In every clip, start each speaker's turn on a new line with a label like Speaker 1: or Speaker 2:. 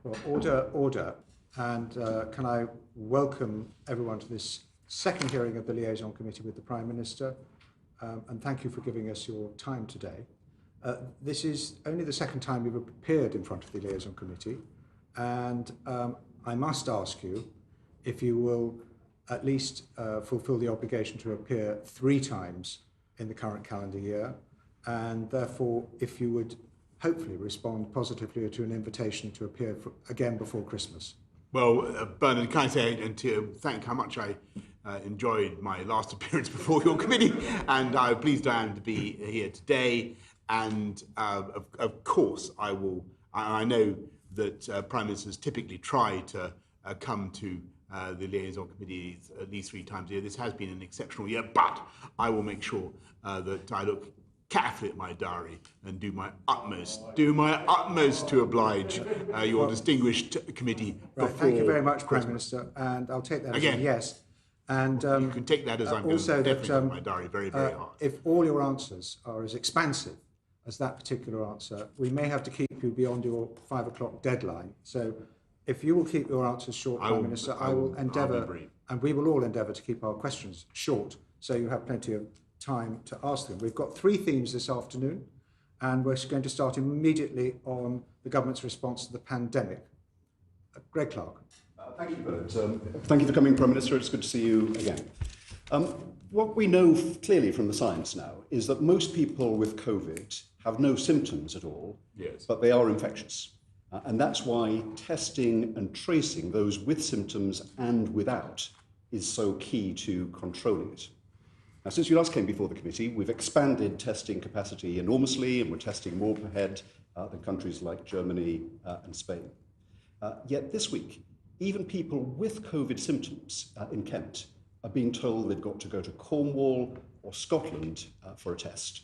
Speaker 1: Well, order. And can I welcome everyone to this second hearing of the Liaison Committee with the Prime Minister, and thank you for giving us your time today. This is only the second time you've appeared in front of the Liaison Committee, and I must ask you if you will at least fulfil the obligation to appear 3 times in the current calendar year, and therefore if you would hopefully respond positively to an invitation to appear again before Christmas.
Speaker 2: Well, Bernard, can I say and to thank how much I enjoyed my last appearance before your committee, and I'm pleased I am to be here today. And of course, I will. I know that Prime Ministers typically try to come to the Liaison Committee at least 3 times a year. This has been an exceptional year, but I will make sure that I look carefully at my diary and do my utmost to oblige your distinguished committee.
Speaker 1: Right, thank you very much, Prime Minister, and I'll take that
Speaker 2: again
Speaker 1: as a yes. And
Speaker 2: you can take that as I'm going to definitely look at my diary very, very hard.
Speaker 1: If all your answers are as expansive as that particular answer, we may have to keep you beyond your 5 o'clock deadline. So if you will keep your answers short, Prime Minister, I will endeavour, and we will all endeavour to keep our questions short, so you have plenty of time to ask them. We've got 3 themes this afternoon, and we're going to start immediately on the government's response to the pandemic. Greg Clark.
Speaker 3: Thank you, Bernard. Thank you for coming, Prime Minister. It's good to see you again. What we know clearly from the science now is that most people with COVID have no symptoms at all,
Speaker 2: yes,
Speaker 3: but they are infectious. And that's why testing and tracing those with symptoms and without is so key to controlling it. Now, since you last came before the committee, we've expanded testing capacity enormously, and we're testing more per head than countries like Germany and Spain. Yet this week, even people with COVID symptoms in Kent are being told they've got to go to Cornwall or Scotland for a test,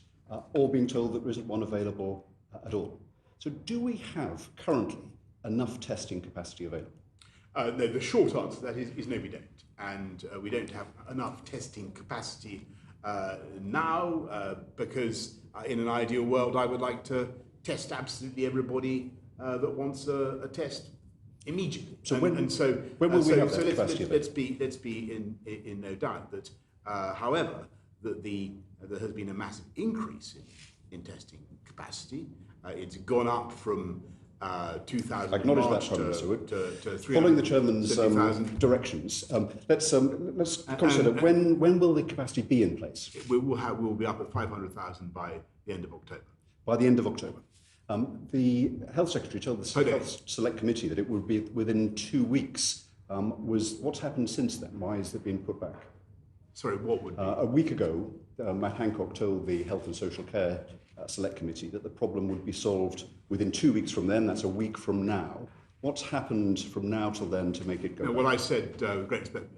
Speaker 3: or being told that there isn't one available at all. So do we have currently enough testing capacity available?
Speaker 2: No, the short answer to that is no, we don't. And we don't have enough testing capacity now because in an ideal world, I would like to test absolutely everybody that wants a test immediately.
Speaker 3: So when will we have that capacity?
Speaker 2: Let's be in no doubt that, however, that there has been a massive increase in testing capacity. It's gone up from 2,000
Speaker 3: acknowledge
Speaker 2: March
Speaker 3: that, Prime Minister.
Speaker 2: to
Speaker 3: following the chairman's directions, let's consider when will the capacity be in place?
Speaker 2: We'll be up at 500,000 by the end of October.
Speaker 3: By the end of October. The Health Secretary told the Health Select Committee that it would be within 2 weeks. What's happened since then? Why has it been put back?
Speaker 2: Sorry, what would be?
Speaker 3: A week ago, Matt Hancock told the Health and Social Care Select Committee that the problem would be solved within 2 weeks from then. That's a week from now. What's happened from now till then to make it go?
Speaker 2: Well, I said, great, Ben,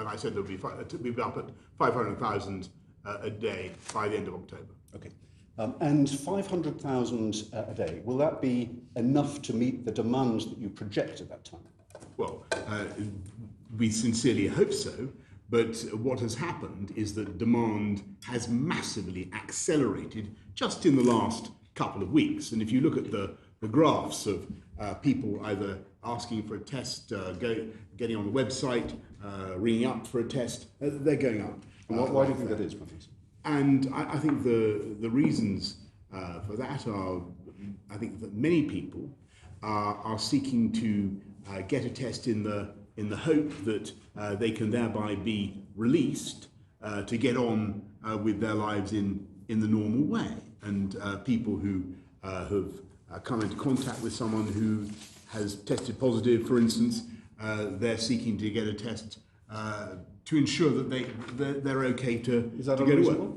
Speaker 2: I said we'd be up at 500,000 a day by the end of October.
Speaker 3: Okay. And 500,000 a day, will that be enough to meet the demands that you project at that time?
Speaker 2: Well, we sincerely hope so, but what has happened is that demand has massively accelerated just in the last couple of weeks. And if you look at the graphs of people either asking for a test, getting on the website, ringing up for a test, they're going up.
Speaker 3: Why do you think that is, Professor?
Speaker 2: And I think the reasons for that are, I think that many people are seeking to get a test in the hope that they can thereby be released to get on with their lives in the normal way. And people who have come into contact with someone who has tested positive, for instance, they're seeking to get a test to ensure that they're okay to go to work.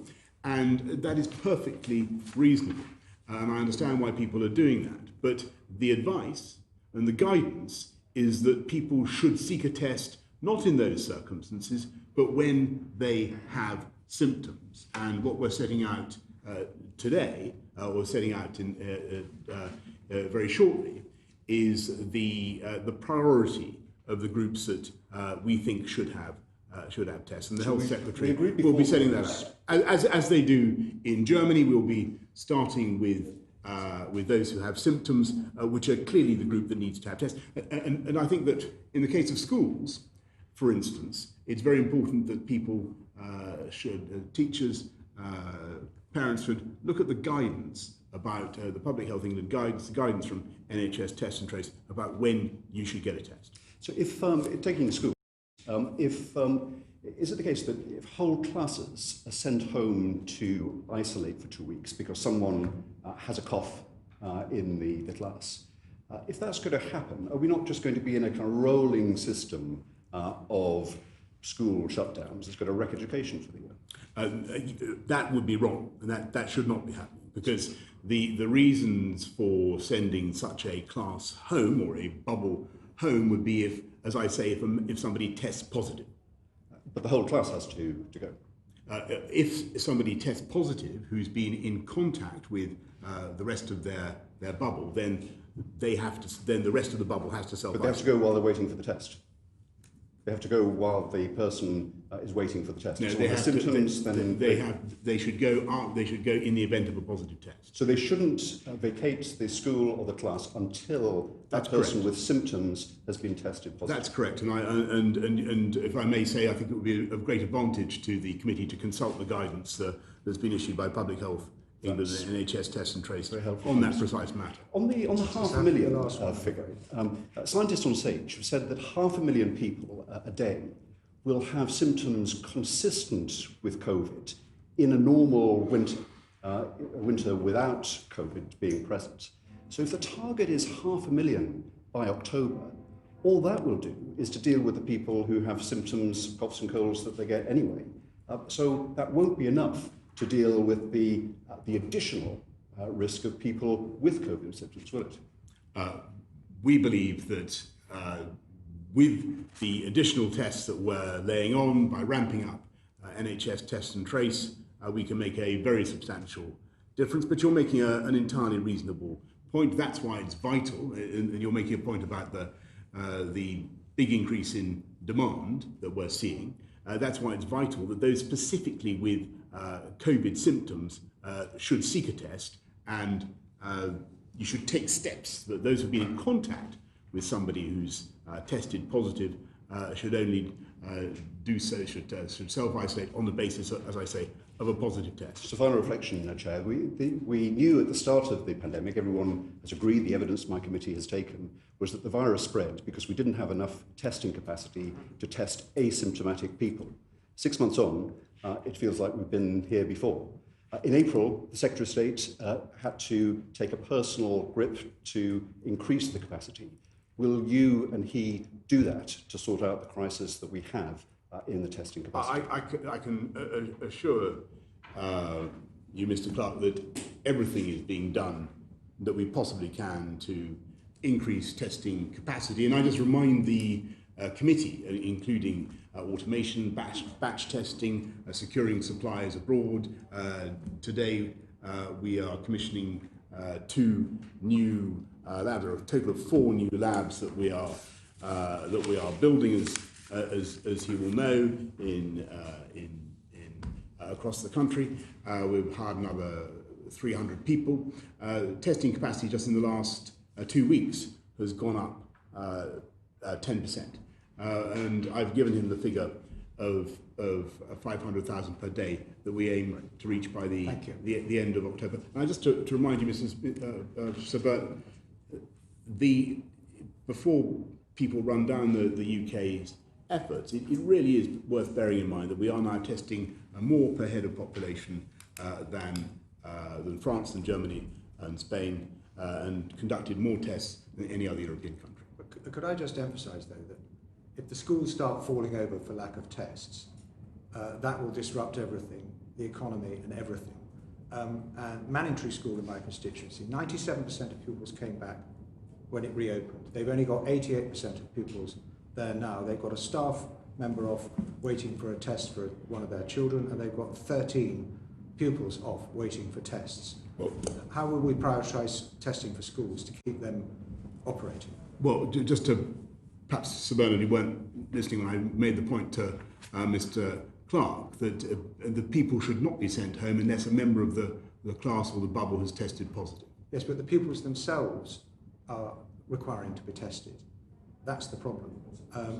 Speaker 2: And that is perfectly reasonable. And I understand why people are doing that. But the advice and the guidance is that people should seek a test not in those circumstances, but when they have symptoms. And what we're setting out today, or setting out in very shortly, is the priority of the groups that we think should have tests, and the Health Secretary will be setting that out. As they do in Germany, we'll be starting with with those who have symptoms, which are clearly the group that needs to have tests. And I think that in the case of schools, for instance, it's very important that people teachers, parents should look at the guidance about the Public Health England guidance from NHS Test and Trace about when you should get a test.
Speaker 3: So if, taking the school, is it the case that if whole classes are sent home to isolate for 2 weeks because someone has a cough in the class, if that's going to happen, are we not just going to be in a kind of rolling system of school shutdowns that's going to wreck education for the year?
Speaker 2: That would be wrong, and that should not be happening, because the reasons for sending such a class home or a bubble home would be if, as I say, if somebody tests positive.
Speaker 3: But the whole class has to go.
Speaker 2: If somebody tests positive who's been in contact with the rest of their bubble, then the rest of the bubble has to self-isolate.
Speaker 3: But they have to go while they're waiting for the test. They have to go while the person is waiting for the test.
Speaker 2: No,
Speaker 3: so
Speaker 2: they have
Speaker 3: symptoms.
Speaker 2: They should go in the event of a positive test.
Speaker 3: So they shouldn't vacate the school or the class until that person with symptoms has been tested positive.
Speaker 2: That's correct, and if I may say, I think it would be of great advantage to the committee to consult the guidance that's been issued by Public Health England and NHS Test and Trace on that precise matter.
Speaker 3: On the 500,000 figure, scientists on SAGE have said that 500,000 people a day will have symptoms consistent with COVID in a normal winter, a winter without COVID being present. So if the target is 500,000 by October, all that will do is to deal with the people who have symptoms, coughs and colds that they get anyway. So that won't be enough to deal with the additional risk of people with COVID symptoms, will it?
Speaker 2: We believe that with the additional tests that we're laying on by ramping up NHS Test and Trace, we can make a very substantial difference. But you're making an entirely reasonable point. That's why it's vital, and you're making a point about the big increase in demand that we're seeing. That's why it's vital that those specifically with COVID symptoms should seek a test, and you should take steps that those who've been in contact with somebody who's tested positive should only do so, should self-isolate on the basis, as I say, of a positive test.
Speaker 3: Just a final reflection, Chair. We knew at the start of the pandemic, everyone has agreed, the evidence my committee has taken, was that the virus spread because we didn't have enough testing capacity to test asymptomatic people. 6 months on, it feels like we've been here before. In April, the Secretary of State had to take a personal grip to increase the capacity. Will you and he do that to sort out the crisis that we have in the testing capacity?
Speaker 2: I can assure you, Mr. Clark, that everything is being done that we possibly can to increase testing capacity. And I just remind the committee, including automation, batch testing, securing supplies abroad. Today we are commissioning 2 new labs, or a total of 4 new labs that we are building, as you will know, in across the country. We've hired another 300 people. Testing capacity just in the last 2 weeks has gone up 10%. And I've given him the figure of 500,000 per day that we aim to reach by the end of October. And just to remind you, Sir Burton, before people run down the UK's efforts, it really is worth bearing in mind that we are now testing more per head of population than France and Germany and Spain, and conducted more tests than any other European country.
Speaker 1: But could I just emphasise, though, that if the schools start falling over for lack of tests, that will disrupt everything, the economy and everything. And Manningtree School in my constituency, 97% of pupils came back when it reopened. They've only got 88% of pupils there now. They've got a staff member off waiting for a test for one of their children, and they've got 13 pupils off waiting for tests. Well, how will we prioritise testing for schools to keep them operating?
Speaker 2: Well, just to, perhaps, Sir Bernard, you weren't listening when I made the point to Mr. Clark that the people should not be sent home unless a member of the class or the bubble has tested positive.
Speaker 1: Yes, but the pupils themselves are requiring to be tested. That's the problem,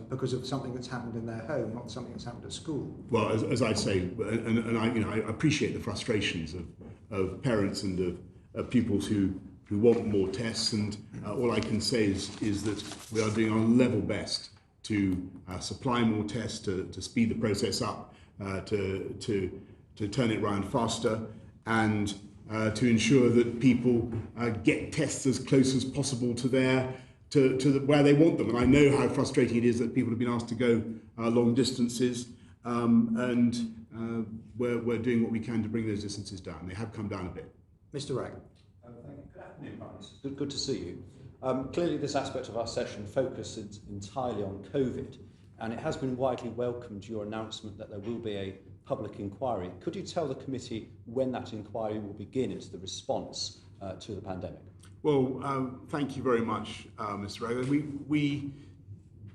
Speaker 1: because of something that's happened in their home, not something that's happened at school.
Speaker 2: Well, as I say, and I appreciate the frustrations of parents and of pupils who want more tests, and all I can say is that we are doing our level best to supply more tests, to speed the process up, to turn it around faster, and to ensure that people get tests as close as possible to where they want them. And I know how frustrating it is that people have been asked to go long distances, and we're doing what we can to bring those distances down. They have come down a bit.
Speaker 1: Mr. Ragg.
Speaker 4: Thank you. Good afternoon, Prime Minister. Good to see you. Clearly this aspect of our session focuses entirely on COVID, and it has been widely welcomed, your announcement that there will be a public inquiry. Could you tell the committee when that inquiry will begin into the response to the pandemic?
Speaker 2: Well, thank you very much, Mr. Ragg. We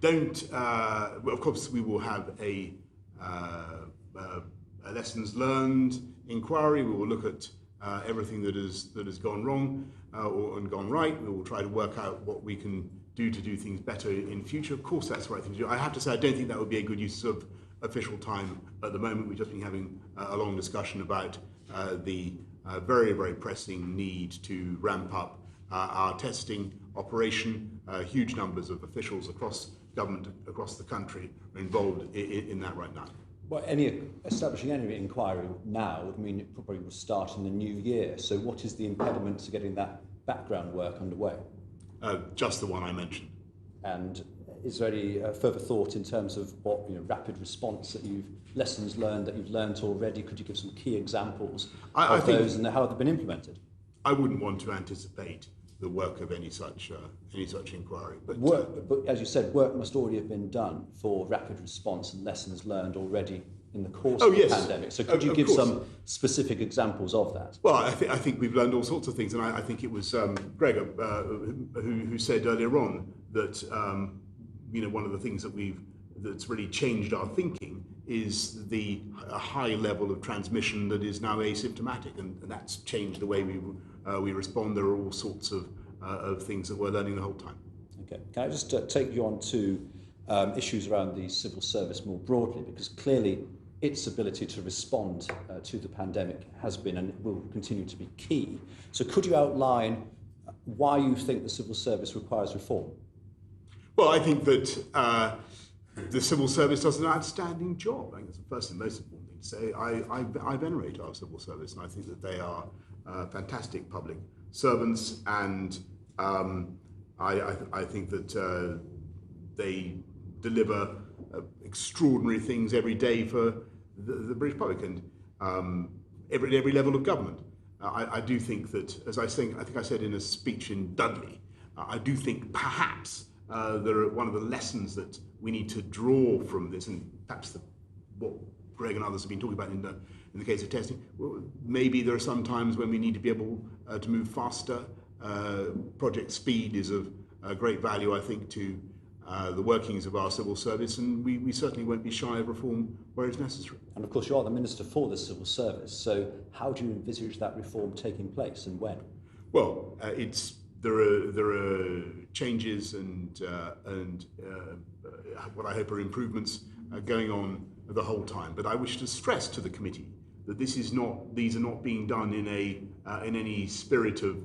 Speaker 2: don't, well, of course we will have a lessons learned inquiry. We will look at everything that has gone wrong and gone right. We will try to work out what we can do to do things better in future. Of course, that's the right thing to do. I have to say, I don't think that would be a good use of official time at the moment. We've just been having a long discussion about the very, very pressing need to ramp up our testing operation. Huge numbers of officials across government, across the country, are involved in that right now.
Speaker 4: Well, establishing any inquiry now would mean it probably will start in the new year. So what is the impediment to getting that background work underway?
Speaker 2: Just the one I mentioned.
Speaker 4: And is there any further thought in terms of what rapid response that lessons learned that you've learned already? Could you give some key examples of those and how they've been implemented?
Speaker 2: I wouldn't want to anticipate the work of any such inquiry. But
Speaker 4: as you said, work must already have been done for rapid response and lessons learned already in the course of the pandemic. So could you give some specific examples of that?
Speaker 2: Well, I think we've learned all sorts of things, and I think it was Greg who said earlier on that one of the things that's really changed our thinking is the high level of transmission that is now asymptomatic, and that's changed the way we respond. There are all sorts of things that we're learning the whole time.
Speaker 4: Okay, can I just take you on to issues around the civil service more broadly, because clearly its ability to respond to the pandemic has been and will continue to be key. So could you outline why you think the civil service requires reform?
Speaker 2: Well, I think that the civil service does an outstanding job. I think that's the first and most important thing to say. I venerate our civil service, and I think that they are fantastic public servants, and I think that they deliver extraordinary things every day for the British public and every level of government. I do think that, as I think I said in a speech in Dudley, I do think perhaps one of the lessons that we need to draw from this, and perhaps what Greg and others have been talking about in the case of testing, maybe there are some times when we need to be able to move faster. Project speed is of great value, I think, to the workings of our civil service, and we certainly won't be shy of reform where it's necessary.
Speaker 4: And of course you are the Minister for the civil service, so how do you envisage that reform taking place and when?
Speaker 2: Well, there are changes and what I hope are improvements going on the whole time. But I wish to stress to the committee that these are not being done in any spirit of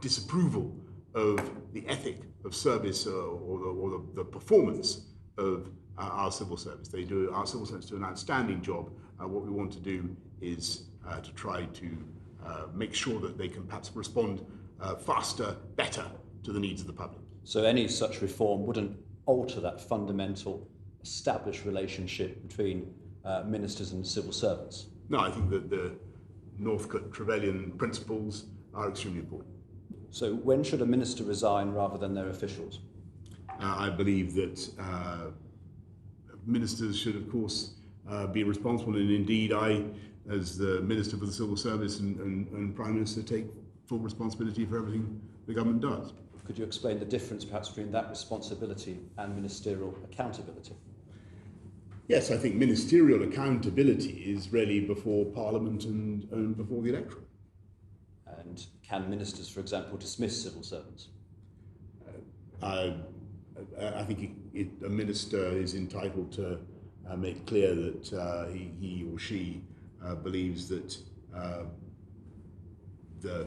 Speaker 2: disapproval of the ethic of service or the performance of our civil service. Our civil service do an outstanding job. What we want to do is to try to make sure that they can perhaps respond faster, better to the needs of the public. So
Speaker 4: any such reform wouldn't alter that fundamental established relationship between ministers and civil servants?
Speaker 2: No, I think that the Northcote-Trevelyan principles are extremely important.
Speaker 4: So when should a minister resign rather than their officials?
Speaker 2: I believe that ministers should, of course, be responsible, and indeed I, as the Minister for the Civil Service and Prime Minister, take full responsibility for everything the government does.
Speaker 4: Could you explain the difference perhaps between that responsibility and ministerial accountability?
Speaker 2: Yes, I think ministerial accountability is really before Parliament and before the electorate.
Speaker 4: Can ministers, for example, dismiss civil servants?
Speaker 2: I think a minister is entitled to make clear that he or she believes that the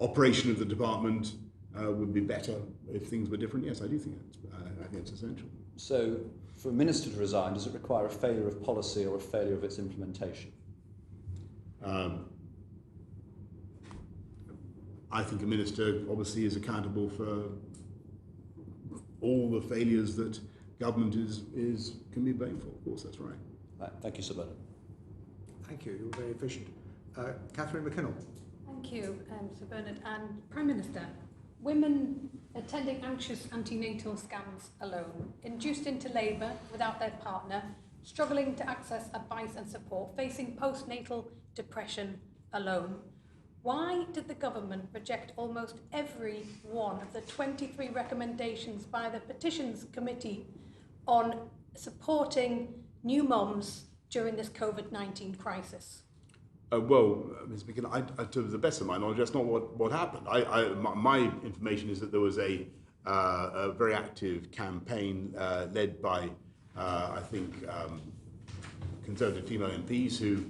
Speaker 2: operation of the department would be better if things were different. Yes, I do think it's essential.
Speaker 4: So, for a minister to resign, does it require a failure of policy or a failure of its implementation?
Speaker 2: I think a minister obviously is accountable for all the failures that government can be blamed for. Of course, that's right.
Speaker 4: Right. Thank you, Sir Bernard.
Speaker 1: Thank you. You're very efficient. Catherine McKinnell.
Speaker 5: Thank you, Sir Bernard. And Prime Minister, women attending anxious antenatal scans alone, induced into labour without their partner, struggling to access advice and support, facing postnatal depression alone. Why did the government reject almost every one of the 23 recommendations by the Petitions Committee on supporting new mums during this COVID-19 crisis?
Speaker 2: Well, Ms. McKinnon, to the best of my knowledge, that's not what happened. My information is that there was a very active campaign led by, I think, Conservative female MPs who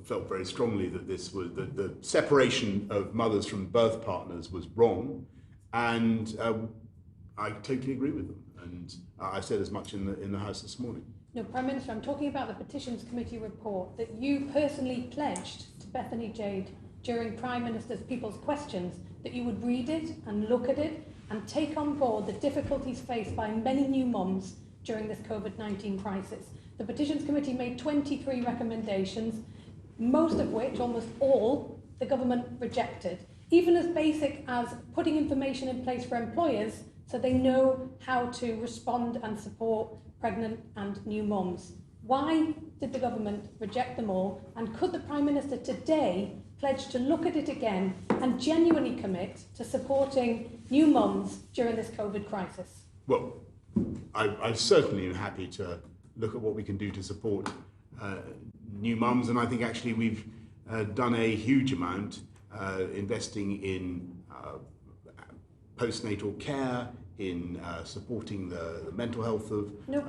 Speaker 2: felt very strongly that this was the separation of mothers from birth partners was wrong, and I totally agree with them. And I said as much in the House this morning.
Speaker 5: No, Prime Minister, I'm talking about the Petitions Committee report that you personally pledged to Bethany Jade during Prime Minister's People's Questions that you would read it and look at it and take on board the difficulties faced by many new mums during this COVID-19 crisis. The Petitions Committee made 23 recommendations, most of which, almost all, the government rejected, even as basic as putting information in place for employers so they know how to respond and support pregnant and new mums. Why did the government reject them all? And could the Prime Minister today pledge to look at it again and genuinely commit to supporting new mums during this COVID crisis?
Speaker 2: Well, I certainly am happy to look at what we can do to support new mums, and I think actually we've done a huge amount investing in postnatal care, in supporting the mental health of new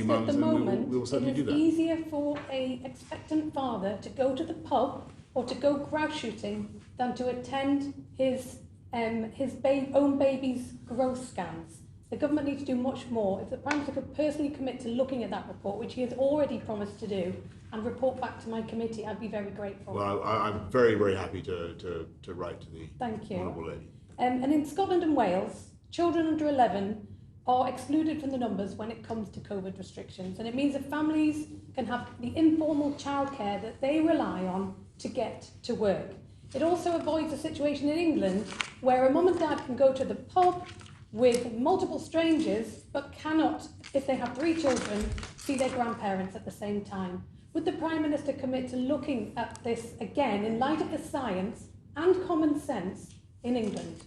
Speaker 2: mums,
Speaker 5: at the moment,
Speaker 2: we will certainly do
Speaker 5: it
Speaker 2: that.
Speaker 5: is easier for an expectant father to go to the pub or to go grouse shooting than to attend his own baby's growth scans. The government needs to do much more. If the Prime Minister could personally commit to looking at that report, which he has already promised to do, and report back to my committee, I'd be very grateful.
Speaker 2: Well, I'm very, very happy to write to the
Speaker 5: Thank you.
Speaker 2: Honourable Lady.
Speaker 5: And in Scotland and Wales, children under 11 are excluded from the numbers when it comes to COVID restrictions. And it means that families can have the informal childcare that they rely on to get to work. It also avoids a situation in England where a mum and dad can go to the pub with multiple strangers but cannot, if they have 3 children, see their grandparents at the same time. Would the Prime Minister commit to looking at this again in light of the science and common sense in England?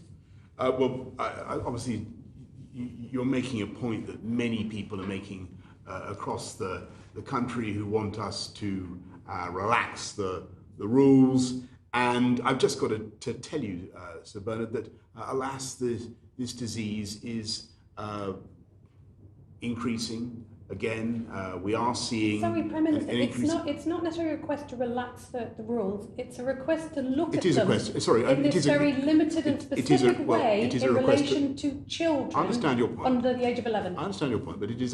Speaker 2: Well, obviously, you're making a point that many people are making across the country who want us to relax the rules. And I've just got to tell you, Sir Bernard, that alas, this disease is increasing. Again, we are seeing...
Speaker 5: Sorry, Prime Minister, it's not necessarily a request to relax the rules. It's a request to look at them in this very limited and specific way in relation to children
Speaker 2: I understand your point.
Speaker 5: Under the age of 11.
Speaker 2: I understand your point, but it is,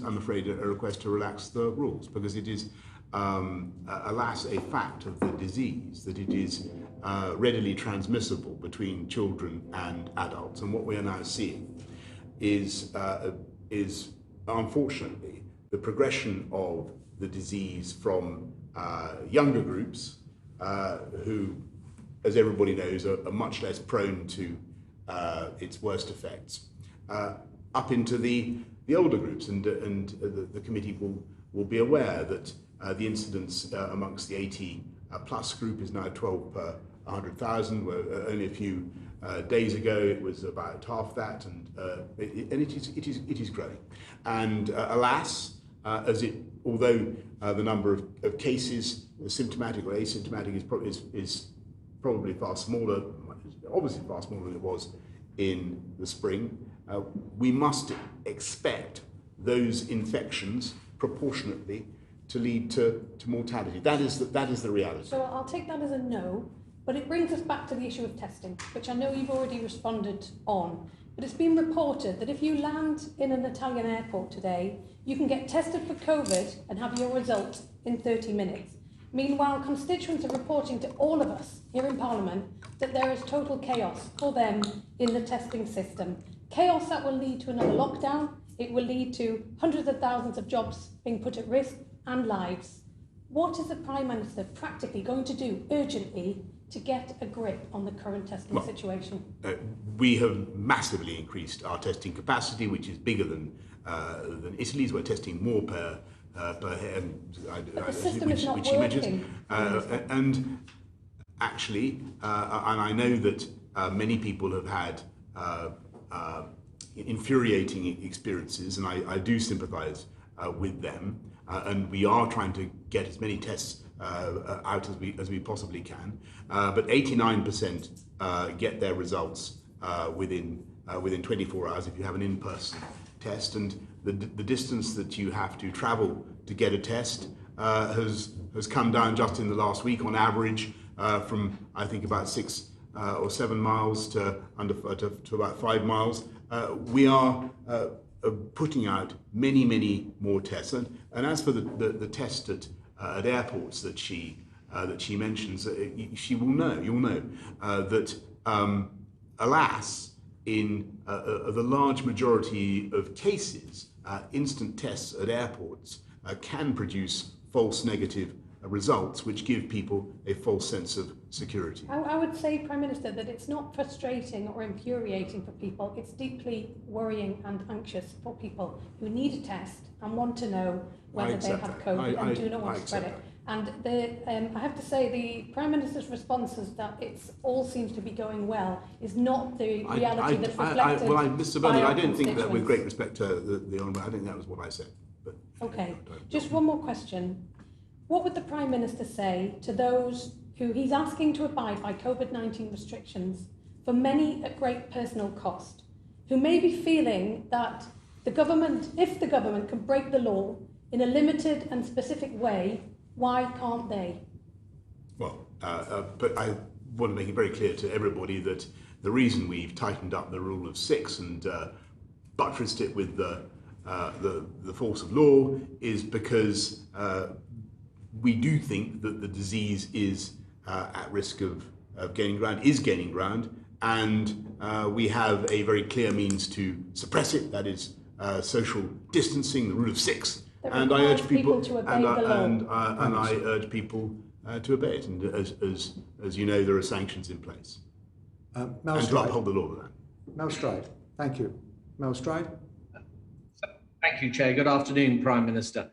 Speaker 2: I'm afraid, a request to relax the rules, because it is, alas, a fact of the disease that it is readily transmissible between children and adults. And what we are now seeing is unfortunately, the progression of the disease from younger groups who, as everybody knows, are much less prone to its worst effects, up into the older groups. And the committee will be aware that the incidence amongst the 80 plus group is now 12 per 100,000, where only a few days ago it was about half that, and it is growing. And alas, although the number of cases, symptomatic or asymptomatic, is probably far smaller, obviously far smaller than it was in the spring. We must expect those infections proportionately to lead to mortality. That is the reality.
Speaker 5: So I'll take that as a no, but it brings us back to the issue of testing, which I know you've already responded on. But it's been reported that if you land in an Italian airport today, you can get tested for COVID and have your result in 30 minutes. Meanwhile, constituents are reporting to all of us here in Parliament that there is total chaos for them in the testing system. Chaos that will lead to another lockdown. It will lead to hundreds of thousands of jobs being put at risk and lives. What is the Prime Minister practically going to do urgently to get a grip on the current testing situation?
Speaker 2: We have massively increased our testing capacity, which is bigger than Italy's. We're testing more per head,
Speaker 5: but the system is not working.
Speaker 2: And actually, and I know that many people have had infuriating experiences, and I do sympathise with them. And we are trying to get as many tests out as we possibly can. But 89% get their results within 24 hours if you have an in-person test. And the distance that you have to travel to get a test has come down just in the last week on average from I think about 6 or 7 miles to about 5 miles. We are putting out many more tests, and as for the test at airports that she mentions, you'll know that alas, in the large majority of cases, instant tests at airports can produce false negative results which give people a false sense of security.
Speaker 5: I would say, Prime Minister, that it's not frustrating or infuriating for people. It's deeply worrying and anxious for people who need a test and want to know whether they have COVID and do not want to spread it. And I have to say, the Prime Minister's response is that it all seems to be going well is not the reality that's reflected.
Speaker 2: Mr. Bernard, I don't think that, with great respect to the Honourable, I think that was what I said. But
Speaker 5: okay, just one more question. What would the Prime Minister say to those who he's asking to abide by COVID-19 restrictions for many at great personal cost, who may be feeling that the government, if the government can break the law in a limited and specific way, why can't they?
Speaker 2: Well, but I want to make it very clear to everybody that the reason we've tightened up the rule of 6 and buttressed it with the force of law is because we do think that the disease is at risk of gaining ground, and we have a very clear means to suppress it, that is social distancing, the rule of 6. And I urge people to obey the law. And I urge people to obey it. And as you know, there are sanctions in place. And to uphold the law of that.
Speaker 1: Mel Stride, thank you. Mel Stride.
Speaker 6: Thank you, Chair. Good afternoon, Prime Minister.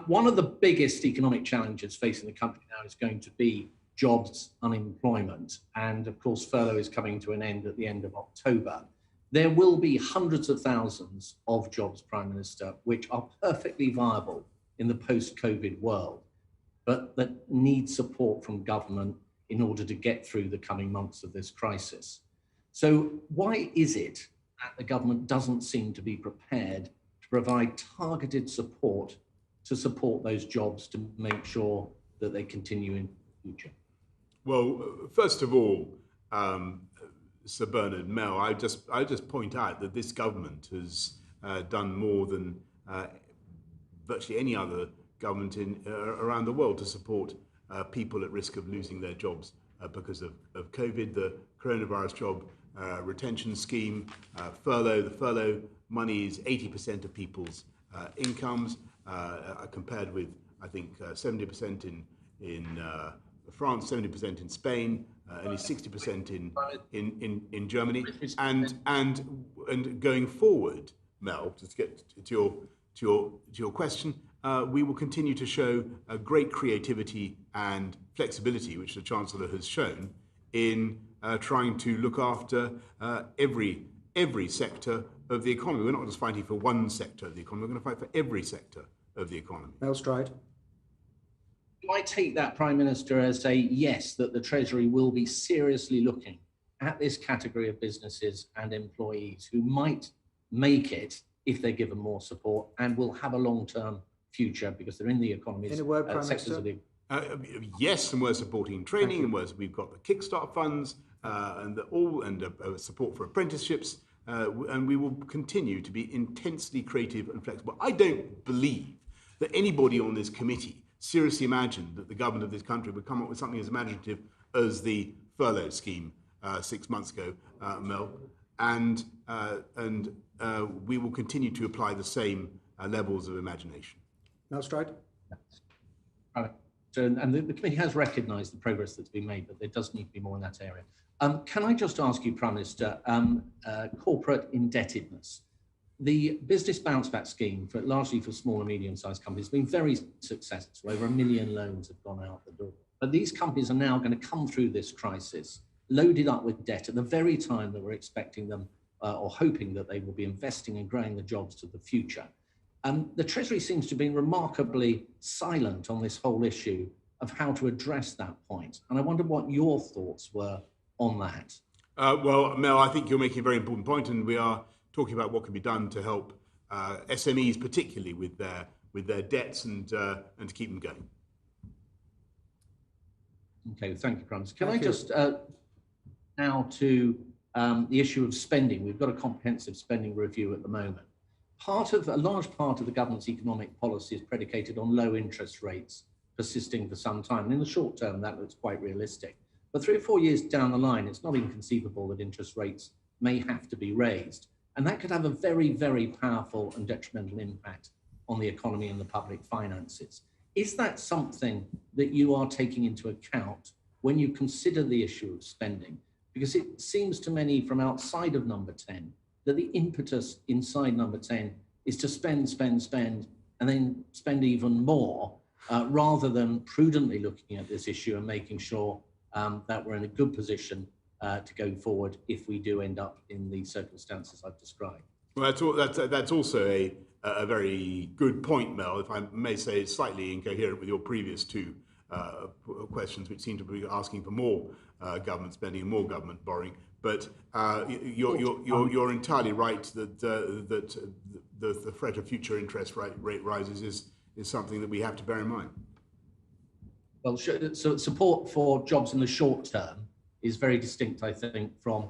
Speaker 6: One of the biggest economic challenges facing the country now is going to be jobs, unemployment, and of course furlough is coming to an end at the end of October. There will be hundreds of thousands of jobs, Prime Minister, which are perfectly viable in the post-COVID world, but that need support from government in order to get through the coming months of this crisis. So why is it that the government doesn't seem to be prepared to provide targeted support to support those jobs to make sure that they continue in the future?
Speaker 2: Well, first of all, Sir Bernard, Mel, I just point out that this government has done more than virtually any other government around the world to support people at risk of losing their jobs because of COVID. The coronavirus job retention scheme, furlough. The furlough money is 80% of people's incomes, compared with, I think, 70% in France, 70% in Spain, only 60% in Germany, and going forward, Mel, to get to your question, we will continue to show a great creativity and flexibility, which the Chancellor has shown in trying to look after every sector of the economy. We're not just fighting for one sector of the economy; we're going to fight for every sector of the economy.
Speaker 1: Mel Stride.
Speaker 6: do I take that, Prime Minister, as a yes, that the Treasury will be seriously looking at this category of businesses and employees who might make it if they're given more support and will have a long-term future because they're in the economy.
Speaker 1: In a word, Prime Minister?
Speaker 2: Yes, and we're supporting training, and we've got the Kickstart funds and support for apprenticeships, and we will continue to be intensely creative and flexible. I don't believe that anybody on this committee seriously imagined that the government of this country would come up with something as imaginative as the furlough scheme 6 months ago, Mel, and we will continue to apply the same levels of imagination.
Speaker 1: Mel Stride?
Speaker 6: And the committee has recognised the progress that's been made, but there does need to be more in that area. Can I just ask you, Prime Minister, corporate indebtedness? The business bounce back scheme, largely for small and medium-sized companies, has been very successful. Over 1 million loans have gone out the door. But these companies are now going to come through this crisis loaded up with debt at the very time that we're expecting them or hoping that they will be investing and growing the jobs to the future. The Treasury seems to have been remarkably silent on this whole issue of how to address that point. And I wonder what your thoughts were on that.
Speaker 2: Well, Mel, I think you're making a very important point, and we are talking about what can be done to help SMEs, particularly with their debts and to keep them going.
Speaker 6: Okay, thank you, Prime Minister. Can I just now to the issue of spending? We've got a comprehensive spending review at the moment. A large part of the government's economic policy is predicated on low interest rates persisting for some time. And in the short term, that looks quite realistic. But 3 or 4 years down the line, it's not inconceivable that interest rates may have to be raised. And that could have a very, very powerful and detrimental impact on the economy and the public finances. Is that something that you are taking into account when you consider the issue of spending? Because it seems to many from outside of number 10 that the impetus inside number 10 is to spend, and then spend even more, rather than prudently looking at this issue and making sure that we're in a good position to go forward if we do end up in the circumstances I've described.
Speaker 2: Well, that's also a very good point, Mel, if I may say, slightly incoherent with your previous two questions, which seem to be asking for more government spending and more government borrowing. But you're entirely right that the threat of future interest rate rises is something that we have to bear in mind.
Speaker 6: Well, so support for jobs in the short term is very distinct, I think, from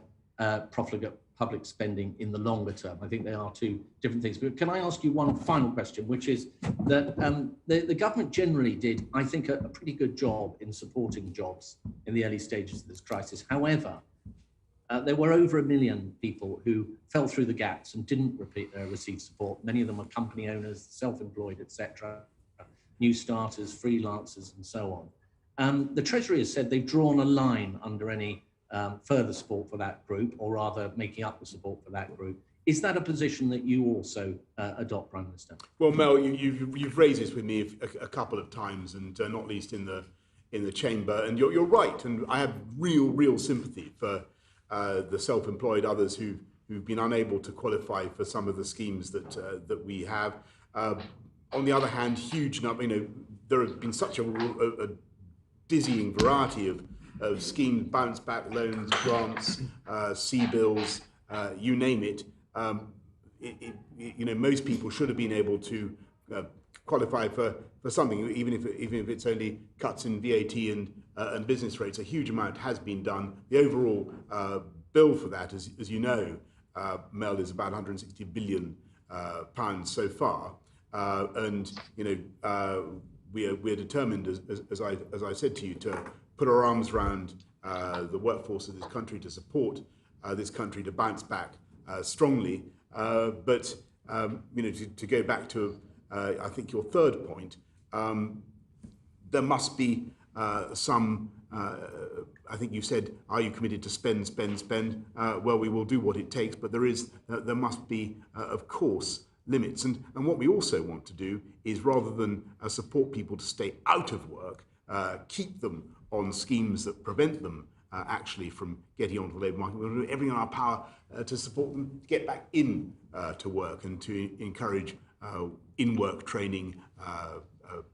Speaker 6: profligate public spending in the longer term. I think they are two different things. But can I ask you one final question, which is that the government generally did, I think, a pretty good job in supporting jobs in the early stages of this crisis. However, there were over 1 million people who fell through the gaps and didn't receive support. Many of them were company owners, self-employed, etc., new starters, freelancers, and so on. The Treasury has said they've drawn a line under any further support for that group, or rather making up the support for that group. Is that a position that you also adopt, Prime Minister?
Speaker 2: Well, Mel, you've raised this with me a couple of times, and not least in the chamber. And you're right, and I have real sympathy for the self-employed, others who've been unable to qualify for some of the schemes that we have. On the other hand, huge number. There have been such a dizzying variety of schemes, bounce back loans, grants, C-bills, you name it. Most people should have been able to qualify for something, even if it's only cuts in VAT and business rates. A huge amount has been done. The overall bill for that, as you know, Mel, is about 160 billion pounds so far, and we're determined, as I said to you, to put our arms around the workforce of this country, to support this country to bounce back strongly. But to go back to I think your third point, there must be some. I think you said, are you committed to spend? Well, we will do what it takes, but there must be, of course, limits. And what we also want to do is, rather than support people to stay out of work, keep them on schemes that prevent them actually from getting onto the labour market. We'll do everything in our power to support them to get back in to work, and to encourage in-work training,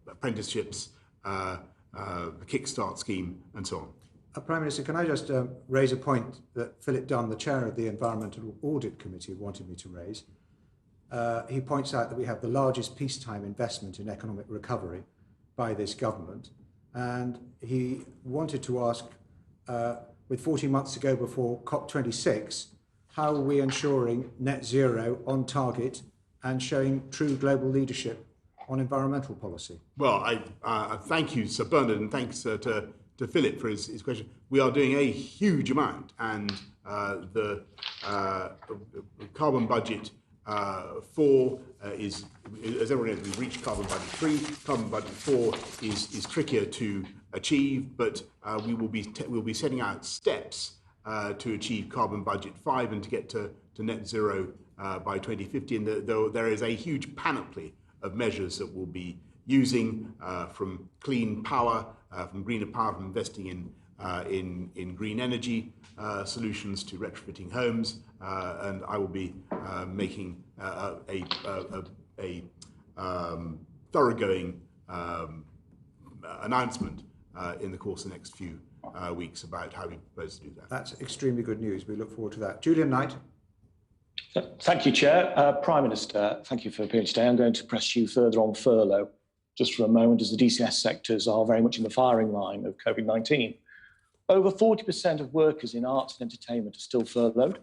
Speaker 2: apprenticeships, the Kickstart scheme, and so on.
Speaker 1: Prime Minister, can I just raise a point that Philip Dunn, the chair of the Environmental Audit Committee, wanted me to raise? He points out that we have the largest peacetime investment in economic recovery by this government, and he wanted to ask, with 14 months to go before COP26, how are we ensuring net zero on target and showing true global leadership on environmental policy?
Speaker 2: Well, I thank you, Sir Bernard, and thanks to Philip for his question. We are doing a huge amount, and the carbon budget 4 is, as everyone knows, we've reached carbon budget 3. Carbon budget 4 is trickier to achieve, but we'll be setting out steps to achieve carbon budget 5 and to get to net zero by 2050. And there is a huge panoply of measures that we'll be using, from clean power, from greener power, from investing in green energy solutions to retrofitting homes, and I will be making a thoroughgoing announcement in the course of the next few weeks about how we propose to do that.
Speaker 1: That's extremely good news. We look forward to that. Julian Knight.
Speaker 7: Thank you, Chair. Prime Minister, thank you for appearing today. I'm going to press you further on furlough just for a moment, as the DCS sectors are very much in the firing line of COVID-19. Over 40% of workers in arts and entertainment are still furloughed,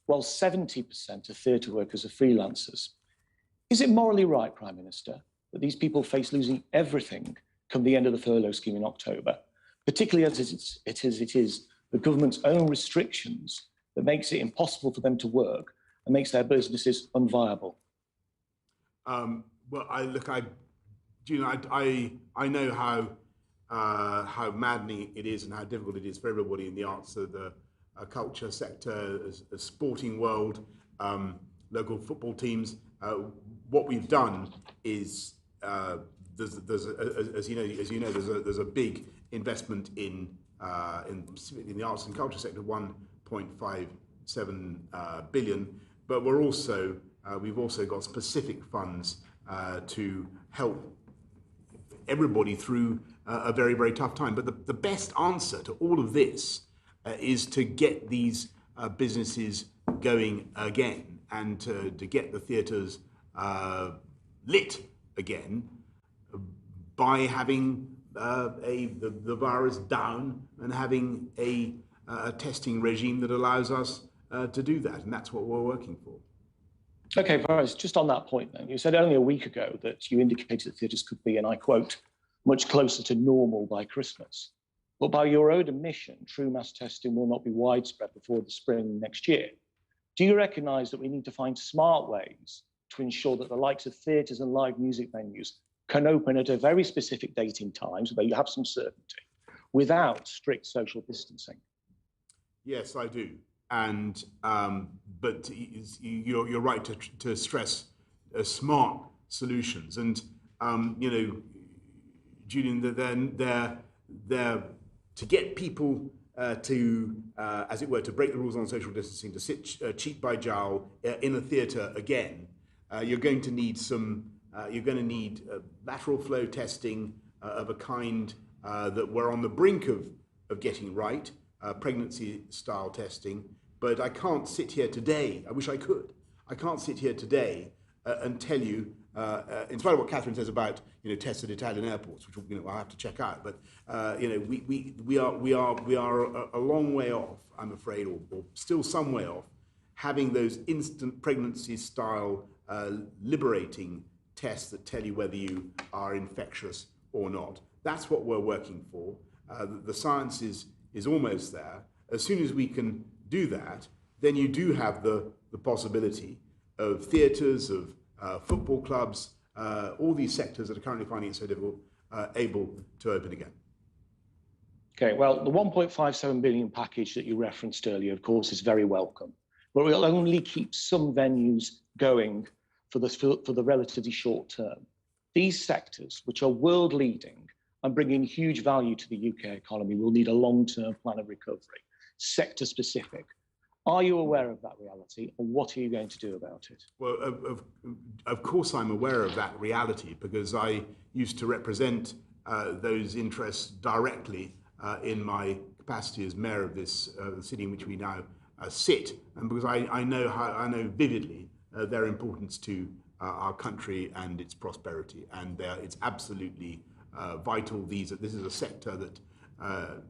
Speaker 7: while 70% of theatre workers are freelancers. Is it morally right, Prime Minister, that these people face losing everything come the end of the furlough scheme in October, particularly as it is the government's own restrictions that makes it impossible for them to work and makes their businesses unviable?
Speaker 2: Well, I know how maddening it is and how difficult it is for everybody in the arts, so the culture sector, the sporting world, local football teams. What we've done is there's a big investment in the arts and culture sector, 1.57 billion, but we've also got specific funds to help everybody through a very, very tough time. But the best answer to all of this is to get these businesses going again, and to get the theatres lit again by having the virus down and having a testing regime that allows us to do that. And that's what we're working for.
Speaker 7: Okay, Boris, just on that point then, you said only a week ago that you indicated that theatres could be, and I quote, much closer to normal by Christmas. But by your own admission, true mass testing will not be widespread before the spring next year. Do you recognise that we need to find smart ways to ensure that the likes of theatres and live music venues can open at a very specific date in time, so that you have some certainty, without strict social distancing? Yes,
Speaker 2: I do. And but you're right to stress smart solutions. And Julian, they're to get people to, as it were, to break the rules on social distancing, to sit cheek by jowl in a theatre again. You're going to need lateral flow testing of a kind that we're on the brink of getting right, pregnancy-style testing. But I can't sit here today. I wish I could. I can't sit here today and tell you, in spite of what Catherine says about tests at Italian airports, which I'll have to check out. But we are a long way off, I'm afraid, or still some way off, having those instant pregnancy-style liberating tests that tell you whether you are infectious or not. That's what we're working for. The science is almost there. As soon as we can do that, then you do have the possibility of theatres, of football clubs, all these sectors that are currently finding it so difficult, able to open again.
Speaker 7: Okay, well, the 1.57 billion package that you referenced earlier, of course, is very welcome, but we'll only keep some venues going for the relatively short term. These sectors, which are world leading and bringing huge value to the UK economy, will need a long-term plan of recovery, sector specific. Are you aware of that reality, and what are you going to do about it?
Speaker 2: Well, of course I'm aware of that reality, because I used to represent those interests directly in my capacity as mayor of this the city in which we now sit, and because I know vividly their importance to our country and its prosperity, and it's absolutely vital. This is a sector that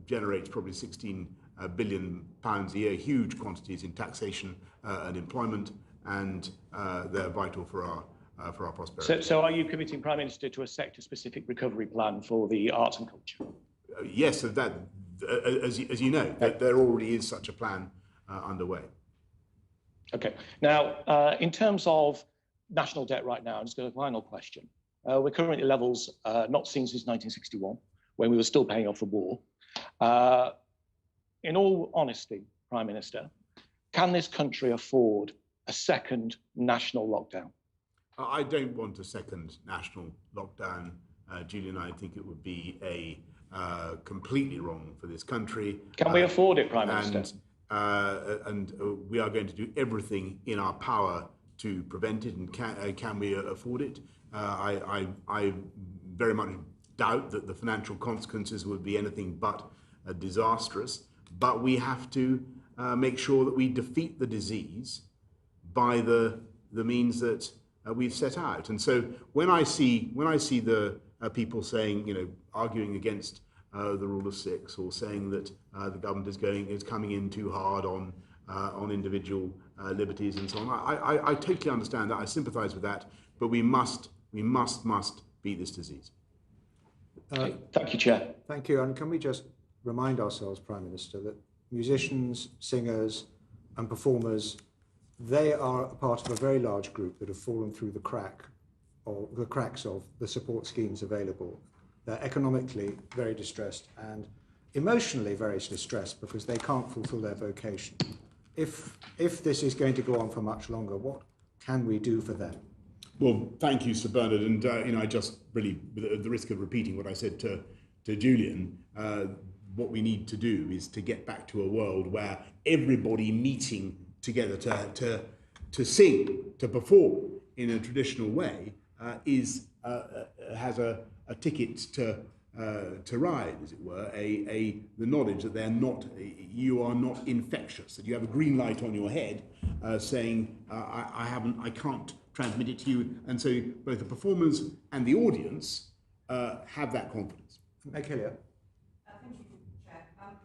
Speaker 2: generates probably 16 billion pounds a year, huge quantities in taxation and employment, and they're vital for our prosperity.
Speaker 7: So are you committing, Prime Minister, to a sector-specific recovery plan for the arts and culture?
Speaker 2: Yes, that as you know, there already is such a plan underway.
Speaker 7: Okay. Now, in terms of national debt right now, just a final question. We're currently at levels not seen since 1961, when we were still paying off the war. In all honesty, Prime Minister, can this country afford a second national lockdown?
Speaker 2: I don't want a second national lockdown, Julian. I think it would be completely wrong for this country.
Speaker 7: Can we afford it, Prime Minister?
Speaker 2: And we are going to do everything in our power to prevent it. And can we afford it? I very much doubt that the financial consequences would be anything but disastrous. But we have to make sure that we defeat the disease by the means that we've set out. And so when I see the people saying, arguing against the rule of six, or saying that the government is coming in too hard on individual liberties and so on, I totally understand that. I sympathise with that. But we must beat this disease.
Speaker 7: Thank you, Chair.
Speaker 1: Thank you. And can we just remind ourselves, Prime Minister, that musicians, singers and performers, they are a part of a very large group that have fallen through the cracks of the support schemes available. They're economically very distressed and emotionally very distressed because they can't fulfil their vocation. If this is going to go on for much longer, what can we do for them?
Speaker 2: Well, thank you, Sir Bernard. And I just really, at the risk of repeating what I said to Julian, what we need to do is to get back to a world where everybody meeting together to sing, to perform in a traditional way has a ticket to ride, as it were, the knowledge that you are not infectious, that you have a green light on your head saying I can't transmit it to you, and so both the performers and the audience have that confidence.
Speaker 1: Meg Hillier.
Speaker 8: Thank you, Chair.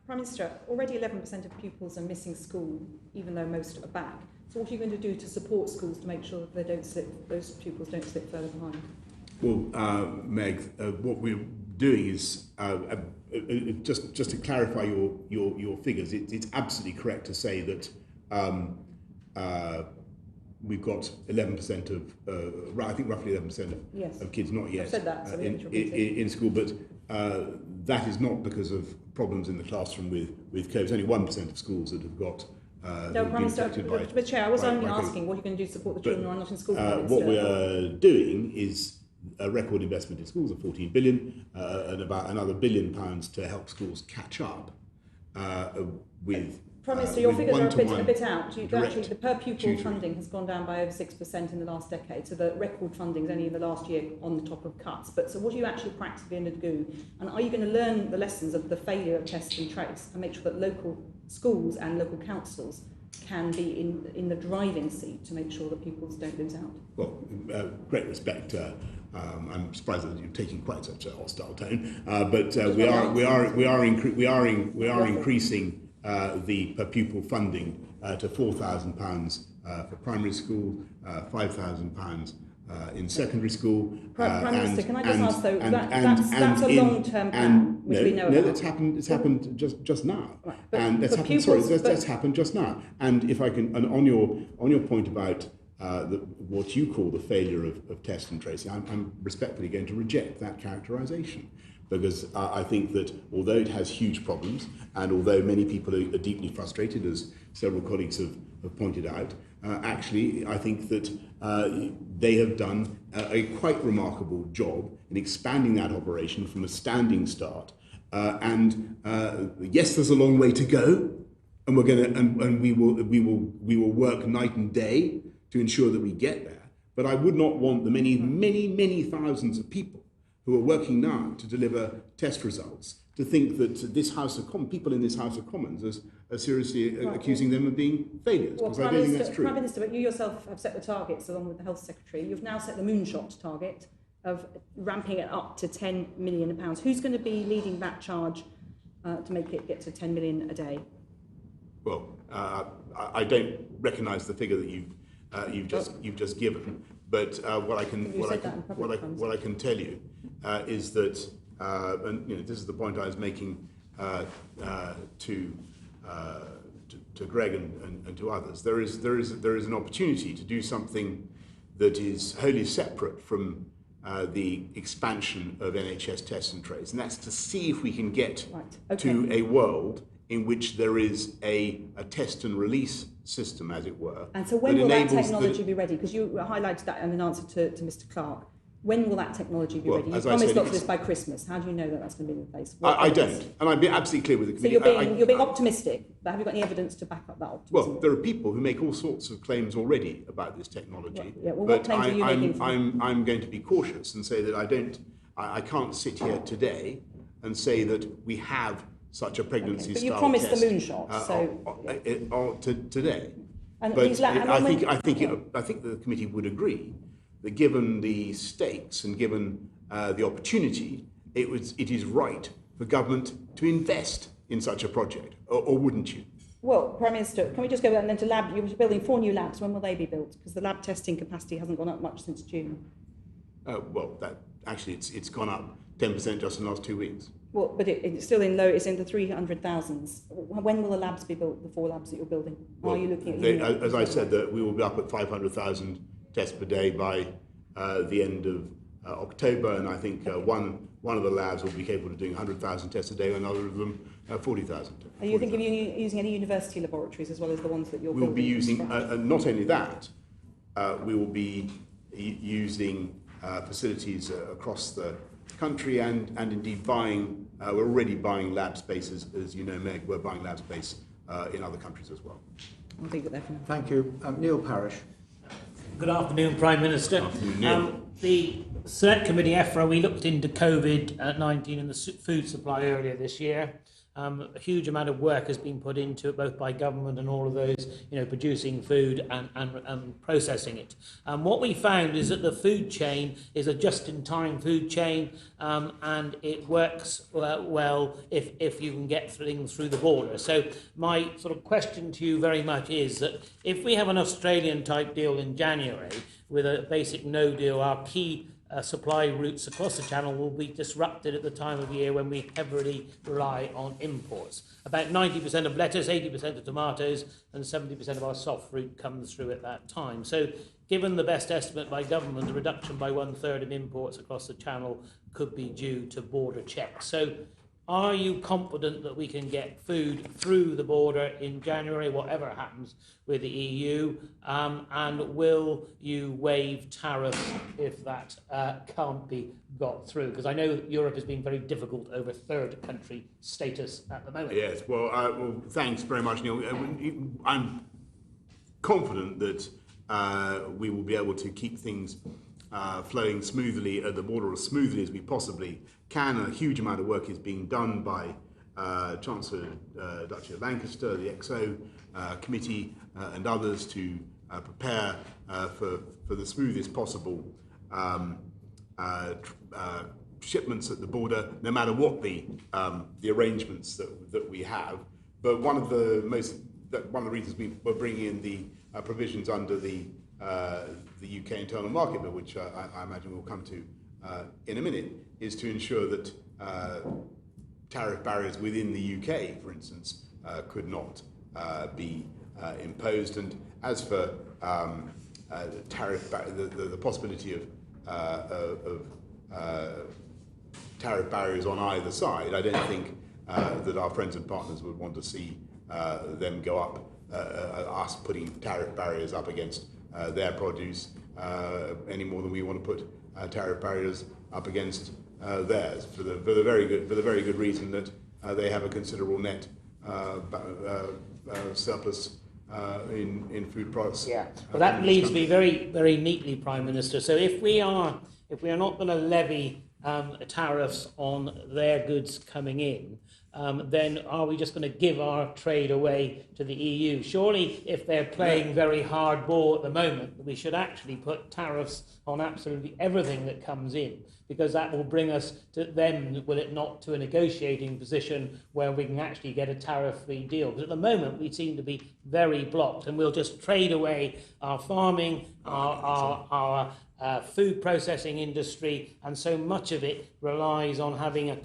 Speaker 8: Prime Minister, already 11% of pupils are missing school, even though most are back. So what are you going to do to support schools to make sure that those pupils don't slip further behind?
Speaker 2: Well, Meg, what we're doing is just to clarify your figures. It's absolutely correct to say that we've got 11% of, I think roughly 11% of kids not yet in school, but that is not because of problems in the classroom with COVID. It's only 1% of schools that have got.
Speaker 8: No, Prime Minister, but Chair, I was only asking what are you going to do to support the children who are not in school.
Speaker 2: What we are doing is a record investment in schools of 14 billion and about another £1 billion to help schools catch up with.
Speaker 8: Prime Minister, your figures are a bit out. Actually, the per pupil funding has gone down by over 6% in the last decade. So the record funding is only in the last year on the top of cuts. But so what are you actually practically going to do? And are you going to learn the lessons of the failure of test and trace and make sure that local schools and local councils can be in the driving seat to make sure that pupils don't lose out?
Speaker 2: Well, great respect. I'm surprised that you're taking quite such a hostile tone. But we are increasing the per pupil funding to £4,000 for primary school, £5,000 in secondary school.
Speaker 8: Prime Minister, can I just ask though, that's a long-term plan, which we know about.
Speaker 2: No, it's happened just now.
Speaker 8: Right,
Speaker 2: and that's happened just now. And if I can, and on your point about what you call the failure of test and tracing, I'm respectfully going to reject that characterisation. Because I think that although it has huge problems, and although many people are deeply frustrated, as several colleagues have pointed out, actually I think that they have done a quite remarkable job in expanding that operation from a standing start. And yes, there's a long way to go, and we're going to, and we will work night and day to ensure that we get there. But I would not want the many thousands of people who are working now to deliver test results to think that this House of Commons, people in this House of Commons, are seriously accusing them of being failures.
Speaker 8: Well,
Speaker 2: because I don't think that's true.
Speaker 8: Prime Minister, but you yourself have set the targets along with the Health Secretary. You've now set the moonshot target of ramping it up to £10 million. Who's going to be leading that charge to make it get to 10 million a day?
Speaker 2: Well, I don't recognise the figure that you've just given, but what I can tell you is that, and this is the point I was making to Greg and to others. There is an opportunity to do something that is wholly separate from the expansion of NHS tests and trace, and that's to see if we can get to a world in which there is a test and release system, as it were.
Speaker 8: And so when will that technology be ready? Because you highlighted that in an answer to Mr. Clark. When will that technology be ready? You promised not to this by Christmas. How do you know that that's going to be in place?
Speaker 2: I don't, and I'd be absolutely clear with the committee.
Speaker 8: So you're being optimistic, but have you got any evidence to back up that optimism?
Speaker 2: Well, there are people who make all sorts of claims already about this technology.
Speaker 8: What claims are you making?
Speaker 2: I'm going to be cautious and say that I can't sit here today and say that we have such a pregnancy style test.
Speaker 8: But you promised the moonshot,
Speaker 2: today.
Speaker 8: And
Speaker 2: but I think the committee would agree that given the stakes and given the opportunity, it is right for government to invest in such a project, or wouldn't you?
Speaker 8: Well, Prime Minister, can we just go then to lab? You're building 4 new labs. When will they be built? Because the lab testing capacity hasn't gone up much since June.
Speaker 2: Well, it's gone up 10% just in the last 2 weeks.
Speaker 8: Well, but it's still it's in the 300,000s. When will the labs be built, the 4 labs that you're building? Are you looking at...
Speaker 2: as I said, that we will be up at 500,000 tests per day by the end of October, and I think one of the labs will be capable of doing 100,000 tests a day, and another of them 40,000.
Speaker 8: Are you thinking of using any university laboratories as well as the ones that you're building?
Speaker 2: We'll be using, not only that, we will be using facilities across the country and indeed buying, we're already buying lab spaces, as you know, Meg, we're buying lab space in other countries as well.
Speaker 8: I'll leave it there for now.
Speaker 1: Thank you. Neil Parish.
Speaker 9: Good afternoon, Prime Minister.
Speaker 2: Good afternoon, Neil.
Speaker 9: The Select Committee, EFRA, we looked into COVID-19 and the food supply earlier this year. A huge amount of work has been put into it, both by government and all of those, producing food and processing it. What we found is that the food chain is a just-in-time food chain, and it works well if you can get things through the border. So my sort of question to you very much is that if we have an Australian-type deal in January with a basic no deal, our key supply routes across the channel will be disrupted at the time of year when we heavily rely on imports. About 90% of lettuce, 80% of tomatoes, and 70% of our soft fruit comes through at that time. So given the best estimate by government, the reduction by 1/3 of imports across the channel could be due to border checks. So are you confident that we can get food through the border in January, whatever happens with the EU? And will you waive tariffs if that can't be got through? Because I know Europe has been very difficult over third country status at the moment.
Speaker 2: Yes, well, thanks very much, Neil. I'm confident that we will be able to keep things flowing smoothly at the border, as smoothly as we possibly can. A huge amount of work is being done by Chancellor Duchy of Lancaster, the XO committee, and others to prepare for the smoothest possible shipments at the border, no matter what the arrangements that we have. But one of the reasons we're bringing in the provisions under the UK internal market bill, which I imagine we'll come to in a minute, is to ensure that tariff barriers within the UK, for instance, could not be imposed. And as for the possibility of tariff barriers on either side, I don't think that our friends and partners would want to see them go up, us putting tariff barriers up against their produce any more than we want to put tariff barriers up against theirs, for the very good reason that they have a considerable net surplus in food products.
Speaker 9: Yeah, well, that leads me very, very neatly, Prime Minister. So if we are not going to levy tariffs on their goods coming in, then are we just going to give our trade away to the EU? Surely, if they're playing very hard ball at the moment, we should actually put tariffs on absolutely everything that comes in, because that will bring us to then, will it not, to a negotiating position where we can actually get a tariff-free deal. Because at the moment, we seem to be very blocked, and we'll just trade away our farming, our food processing industry, and so much of it relies on having a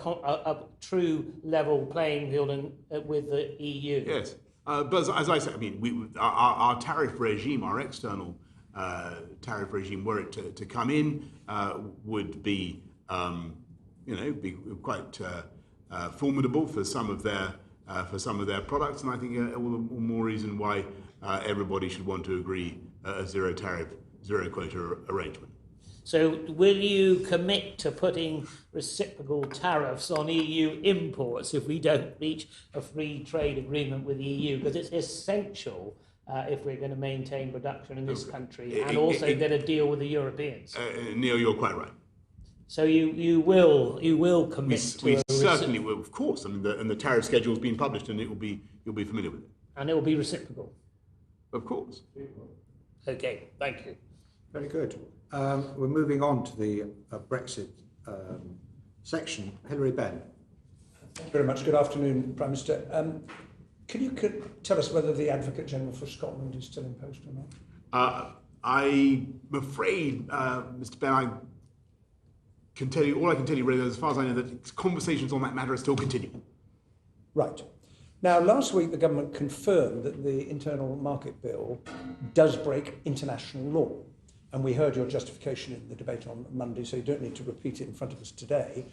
Speaker 9: true level playing field with the EU.
Speaker 2: Yes, but as I said, I mean, our tariff regime, our external tariff regime, were it to come in, would be, be quite formidable for some of their products, and I think all the more reason why everybody should want to agree a zero tariff, zero quota arrangement.
Speaker 9: So will you commit to putting reciprocal tariffs on EU imports if we don't reach a free trade agreement with the EU? Because it's essential if we're going to maintain production in this country and also get a deal with the Europeans.
Speaker 2: Neil, you're quite right.
Speaker 9: So you will commit
Speaker 2: we certainly will, of course. I mean, and the tariff schedule has been published, and you'll be familiar with it.
Speaker 9: And it will be reciprocal.
Speaker 2: Of course.
Speaker 9: Okay, thank you.
Speaker 1: Very good. We're moving on to the Brexit section. Hilary Benn.
Speaker 10: Thank you very much. Good afternoon, Prime Minister. Can you tell us whether the Advocate General for Scotland is still in post or not?
Speaker 2: I'm afraid, Mr. Benn, I can tell you, all I can tell you really, as far as I know, that conversations on that matter are still continuing.
Speaker 10: Right. Now, last week the government confirmed that the Internal Market Bill does break international law. And we heard your justification in the debate on Monday, so you don't need to repeat it in front of us today.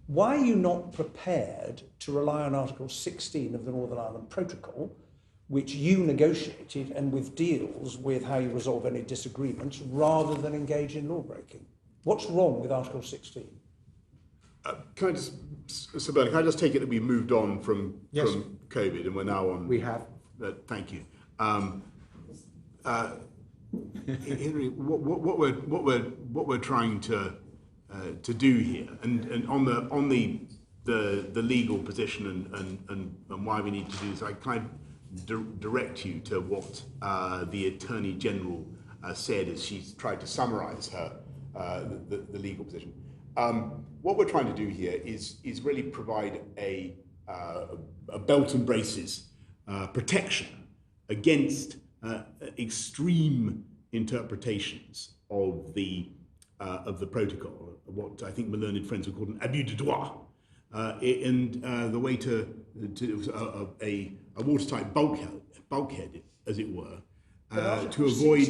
Speaker 10: Why are you not prepared to rely on Article 16 of the Northern Ireland Protocol, which you negotiated and with deals with how you resolve any disagreements, rather than engage in law breaking? What's wrong with Article 16?
Speaker 2: Can I just take it that we've moved on from COVID and we're now on?
Speaker 1: We have.
Speaker 2: Thank you. Henry, what we're trying to do here, and on the legal position and why we need to do this, I kind of direct you to what the Attorney General said as she's tried to summarise her the legal position. What we're trying to do here is really provide a belt and braces protection against extreme interpretations of the protocol, what I think my learned friends would call an abus de droit, and the way to a watertight bulkhead, as it were, to avoid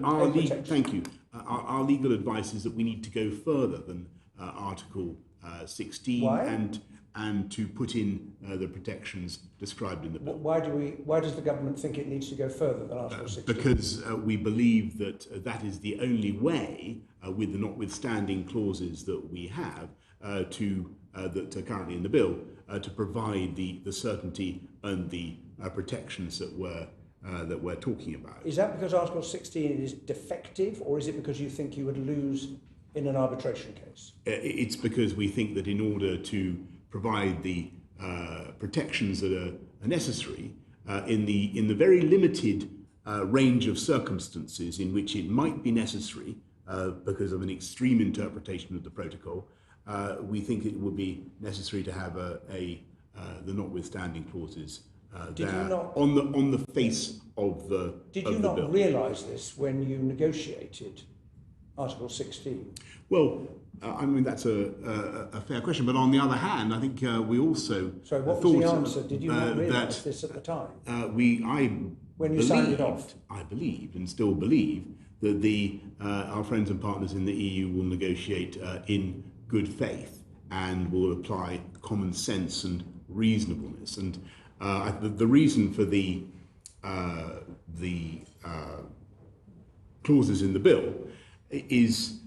Speaker 2: our legal. Thank you. Our legal advice is that we need to go further than Article 16. Why? And to put in the protections described in the bill.
Speaker 10: Why does the government think it needs to go further than Article 16?
Speaker 2: Because we believe that that is the only way, with the notwithstanding clauses that we have, that are currently in the bill, to provide the certainty and the protections that we're talking about.
Speaker 10: Is that because Article 16 is defective, or is it because you think you would lose in an arbitration case?
Speaker 2: It's because we think that in order to provide the protections that are necessary in the very limited range of circumstances in which it might be necessary because of an extreme interpretation of the protocol, we think it would be necessary to have the notwithstanding clauses on the face of the bill.
Speaker 10: Did you not realise this when you negotiated Article 16?
Speaker 2: Well, I mean, that's a fair question, but on the other hand, I think we also
Speaker 10: Sorry, what was the answer? Did you not realise this at the time? When you signed it off?
Speaker 2: I believed and still believe that our friends and partners in the EU will negotiate in good faith and will apply common sense and reasonableness. And the reason for the clauses in the bill is,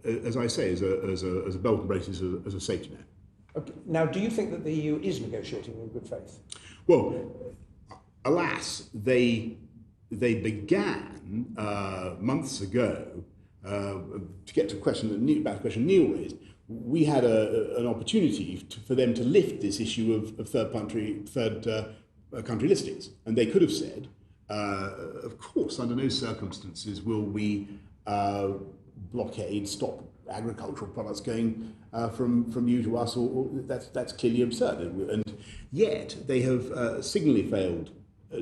Speaker 2: as I say, as a belt and braces, as a safety net.
Speaker 10: Okay. Now, do you think that the EU is negotiating in good faith?
Speaker 2: Well, alas, they began months ago to get to the question about the question Neil raised, we had an opportunity for them to lift this issue of third country listings, and they could have said, of course, under no circumstances will we stop agricultural products going from you to us, or that's clearly absurd. And yet they have signally failed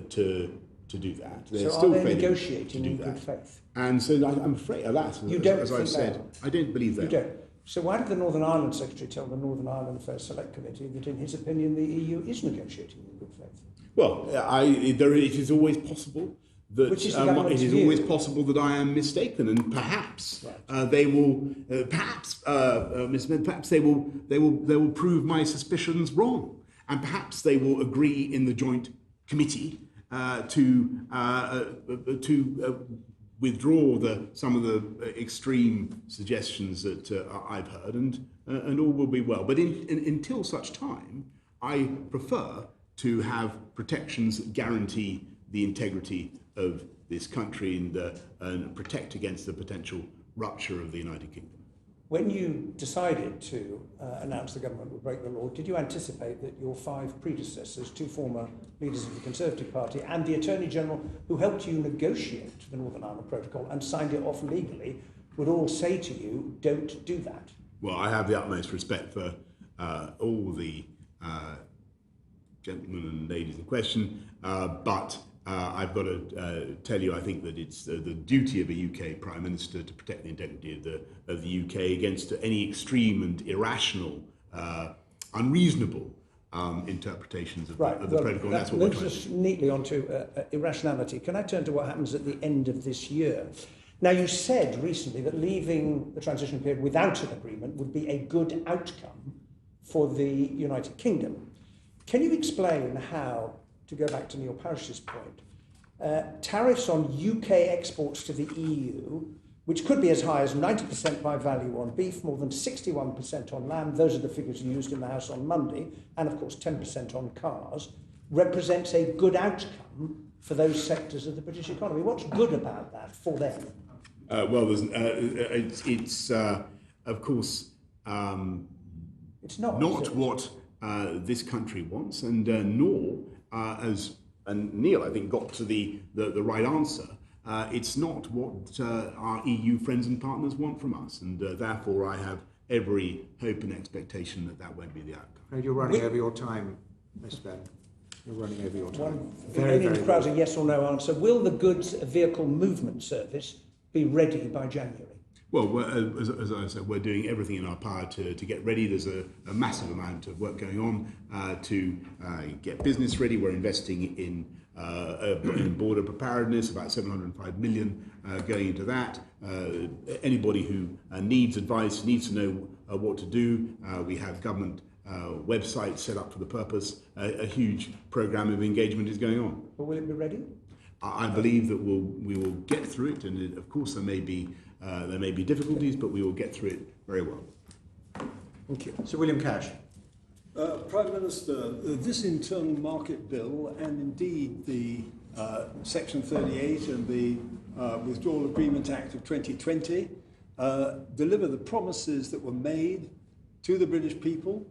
Speaker 2: to do that.
Speaker 10: So are they negotiating in good faith?
Speaker 2: And so I'm afraid, alas, as I've said, I don't believe that.
Speaker 10: You don't. So why did the Northern Ireland Secretary tell the Northern Ireland Affairs Select Committee that, in his opinion, the EU is negotiating in good faith?
Speaker 2: Well, it is always possible that always possible that I am mistaken, and perhaps they will, Ms. Smith, perhaps they will prove my suspicions wrong, and perhaps they will agree in the joint committee to withdraw some of the extreme suggestions that I've heard, and all will be well. But until such time, I prefer to have protections that guarantee the integrity of this country and protect against the potential rupture of the United Kingdom.
Speaker 10: When you decided to announce the government would break the law, did you anticipate that your 5 predecessors, 2 former leaders of the Conservative Party and the Attorney General who helped you negotiate the Northern Ireland Protocol and signed it off legally, would all say to you, don't do that?
Speaker 2: Well, I have the utmost respect for all the gentlemen and ladies in question, but I've got to tell you, I think that it's the duty of a UK Prime Minister to protect the integrity of the UK against any extreme and irrational, unreasonable interpretations of the protocol.
Speaker 10: That moves us neatly onto irrationality. Can I turn to what happens at the end of this year? Now, you said recently that leaving the transition period without an agreement would be a good outcome for the United Kingdom. Can you explain how, to go back to Neil Parish's point, tariffs on UK exports to the EU, which could be as high as 90% by value on beef, more than 61% on lamb, those are the figures used in the House on Monday, and of course 10% on cars, represents a good outcome for those sectors of the British economy. What's good about that for them?
Speaker 2: Well, it's of course
Speaker 10: it's not
Speaker 2: what this country wants, and nor and Neil, I think, got to the right answer. It's not what our EU friends and partners want from us, and therefore I have every hope and expectation that won't be the outcome.
Speaker 1: You're running over your time, Ms. Ben. You're running over your time.
Speaker 10: Very crowds a yes or no answer. Will the Goods Vehicle Movement Service be ready by January?
Speaker 2: Well, as I said, we're doing everything in our power to get ready. There's a massive amount of work going on to get business ready. We're investing in border preparedness, about 705 million going into that. Anybody who needs advice, needs to know what to do. We have government websites set up for the purpose. A huge programme of engagement is going on.
Speaker 10: But will it be ready?
Speaker 2: I believe that we will get through it, and of course there may be difficulties, but we will get through it very well.
Speaker 10: Thank you.
Speaker 1: Sir William Cash.
Speaker 11: Prime Minister, this internal market bill and indeed the Section 38 and the Withdrawal Agreement Act of 2020 deliver the promises that were made to the British people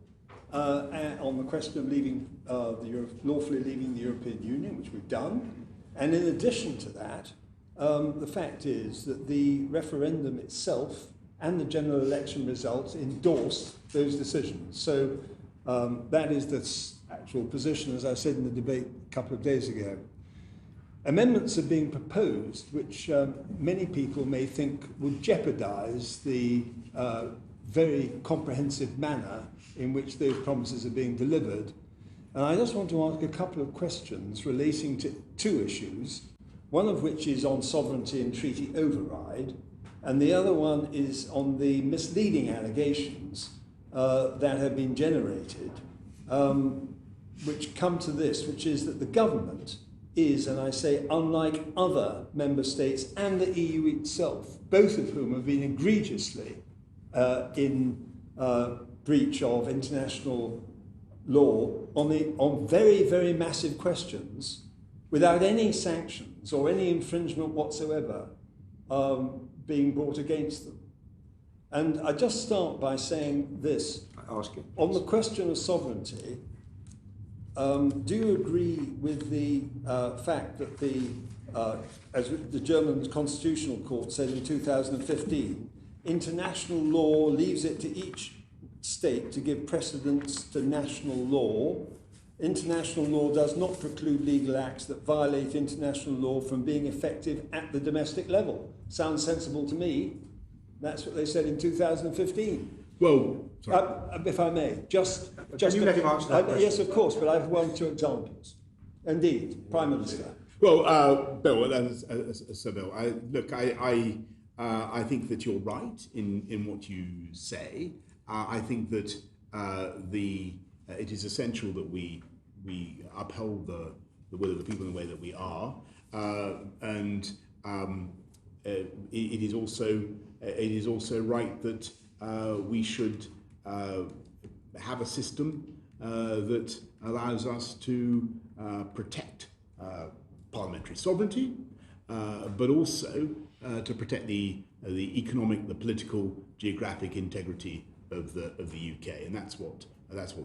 Speaker 11: on the question of leaving lawfully leaving the European Union, which we've done. And in addition to that, the fact is that the referendum itself and the general election results endorse those decisions. So that is the actual position, as I said in the debate a couple of days ago. Amendments are being proposed which many people may think would jeopardize the very comprehensive manner in which those promises are being delivered. And I just want to ask a couple of questions relating to 2 issues, one of which is on sovereignty and treaty override, and the other one is on the misleading allegations that have been generated, which come to this, which is that the government is, and I say unlike other member states and the EU itself, both of whom have been egregiously in breach of international law on very, very massive questions without any sanctions or any infringement whatsoever being brought against them. And I just start by saying this. On the question of sovereignty, do you agree with the fact that as the German Constitutional Court said in 2015, international law leaves it to each state to give precedence to national law. International law does not preclude legal acts that violate international law from being effective at the domestic level. Sounds sensible to me. That's what they said in 2015.
Speaker 2: Well,
Speaker 11: if I may, just
Speaker 1: can you let him answer that question?
Speaker 11: Yes, of course, but I have one or two examples. Indeed, Prime Minister.
Speaker 2: Well, Bill, Sir Bill, I think that you're right in what you say. I think that it is essential that we uphold the will of the people in the way that we are, and it is also right that we should have a system that allows us to protect parliamentary sovereignty, but also to protect the economic, the political, geographic integrity of the UK, and that's what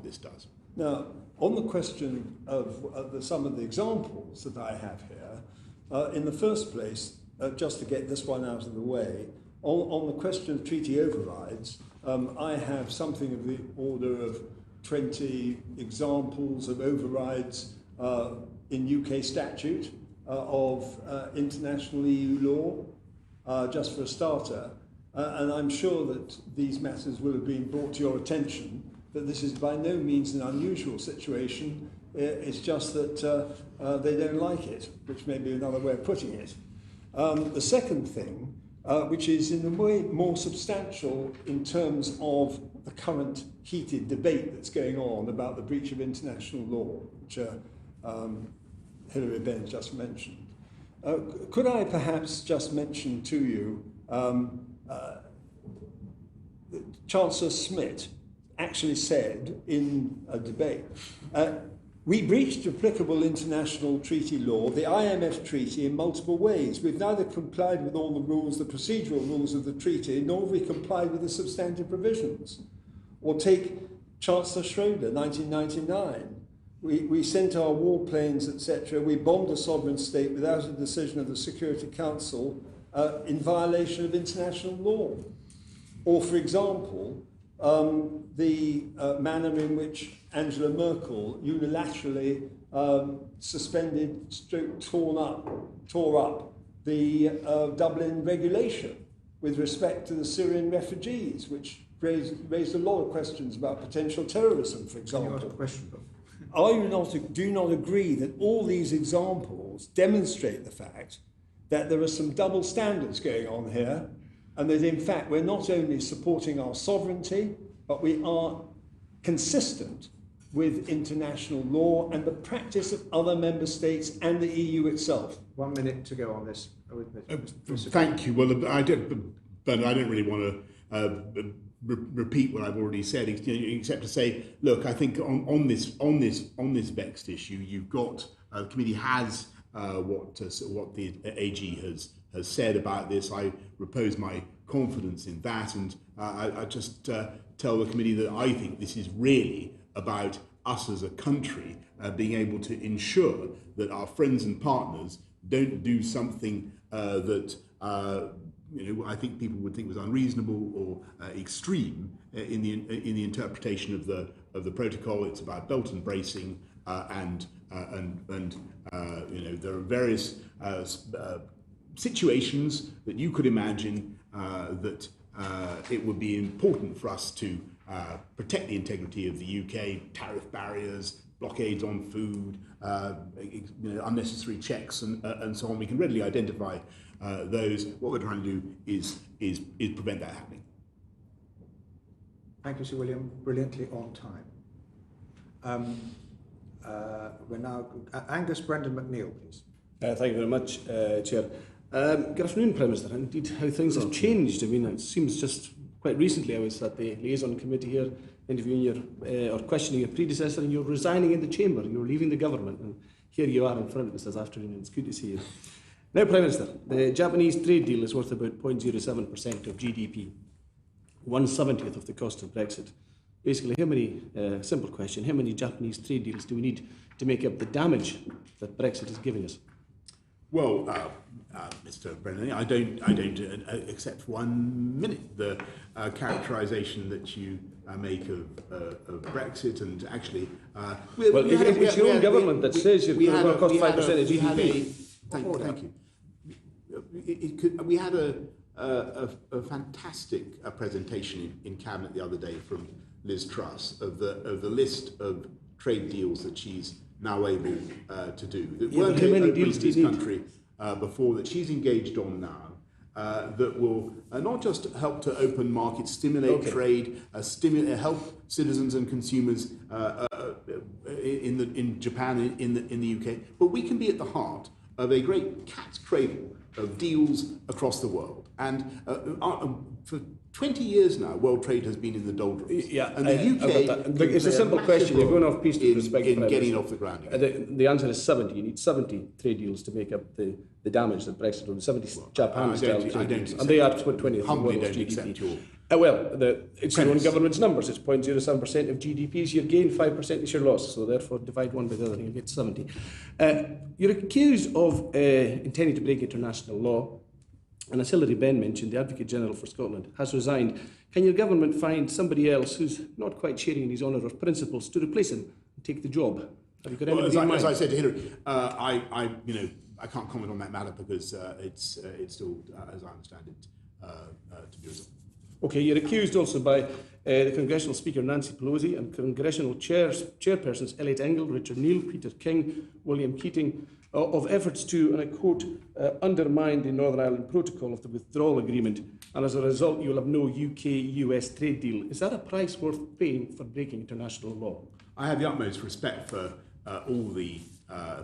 Speaker 2: this does.
Speaker 11: Now, on the question of some of the examples that I have here, in the first place, just to get this one out of the way, on the question of treaty overrides, I have something of the order of 20 examples of overrides in UK statute of international EU law, just for a starter. And I'm sure that these matters will have been brought to your attention, but this is by no means an unusual situation. It's just that they don't like it, which may be another way of putting it. The second thing, which is in a way more substantial in terms of the current heated debate that's going on about the breach of international law, which Hilary Benn just mentioned. Could I perhaps just mention to you Chancellor Smith actually said in a debate, we breached applicable international treaty law, the IMF treaty, in multiple ways. We've neither complied with all the rules, the procedural rules of the treaty, nor have we complied with the substantive provisions. Or take Chancellor Schroeder, 1999. We sent our warplanes, etc. We bombed a sovereign state without a decision of the Security Council in violation of international law. Or, for example, the manner in which Angela Merkel unilaterally suspended, tore up the Dublin regulation with respect to the Syrian refugees, which raised a lot of questions about potential terrorism, for example.
Speaker 1: Can you ask a question?
Speaker 11: Do you not agree that all these examples demonstrate the fact that there are some double standards going on here, and that in fact we're not only supporting our sovereignty, but we are consistent with international law and the practice of other member states and the EU itself?
Speaker 1: 1 minute to go on this.
Speaker 2: Thank you. Well, I don't really want to repeat what I've already said, except to say, look, I think on this vexed issue, you've got the committee has what the AG has said about this. I repose my confidence in that, and I just tell the committee that I think this is really about us as a country being able to ensure that our friends and partners don't do something that I think people would think was unreasonable or extreme in the interpretation of the protocol. It's about belt and bracing, and there are various situations that you could imagine that it would be important for us to protect the integrity of the UK, tariff barriers, blockades on food, unnecessary checks, and so on. We can readily identify those. What we're trying to do is prevent that happening.
Speaker 1: Thank you, Sir William. Brilliantly on time. We're now Angus Brendan McNeill, please.
Speaker 12: Thank you very much, Chair. Good afternoon, Prime Minister. Indeed, how things have changed. I mean, it seems just quite recently I was at the Liaison Committee here interviewing or questioning your predecessor, and you're resigning in the chamber. You're leaving the government, and here you are in front of us this afternoon. It's good to see you. Now, Prime Minister, the Japanese trade deal is worth about 0.07% of GDP, 1/70th of the cost of Brexit. Basically, how many, simple question, how many Japanese trade deals do we need to make up the damage that Brexit is giving us?
Speaker 2: Well, Mr. Brennan, I don't accept 1 minute the characterisation that you make of Brexit, and actually,
Speaker 12: it's your own government that says you're going to cost 5% of GDP.
Speaker 2: Thank you. We had a fantastic presentation in Cabinet the other day from Liz Truss of the list of trade deals that she's now able to do. That weren't
Speaker 12: how many
Speaker 2: open
Speaker 12: deals
Speaker 2: to
Speaker 12: do you
Speaker 2: this
Speaker 12: need?
Speaker 2: country before, that she's engaged on now. That will not just help to open markets, stimulate trade, help citizens and consumers in Japan, in the UK, but we can be at the heart of a great cat's cradle of deals across the world. And for 20 years now, world trade has been in the doldrums.
Speaker 12: And
Speaker 2: the UK
Speaker 12: it's a simple question. You're going off piece to respect
Speaker 2: in getting off the ground.
Speaker 12: The answer is 70. You need 70 trade deals to make up the damage that Brexit will do. 70 Japan-style trade deals. And they are 20th of the world's GDP. It's your own government's numbers. It's 0.07% of GDP is your gain, 5% is your loss. So therefore, divide one by the other and you get 70. You're accused of intending to break international law. And as Hilary Benn mentioned, the Advocate General for Scotland has resigned. Can your government find somebody else who's not quite sharing in his honour of principles to replace him and take the job? Have you got anybody in mind?
Speaker 2: As I said to Hilary, I can't comment on that matter because it's still, as I understand it, to be resolved.
Speaker 12: Okay, you're accused also by the Congressional Speaker Nancy Pelosi and Congressional Chairpersons Elliot Engel, Richard Neal, Peter King, William Keating, of efforts to, and I quote, undermine the Northern Ireland Protocol of the Withdrawal Agreement, and as a result you'll have no UK-US trade deal. Is that a price worth paying for breaking international law?
Speaker 2: I have the utmost respect for all the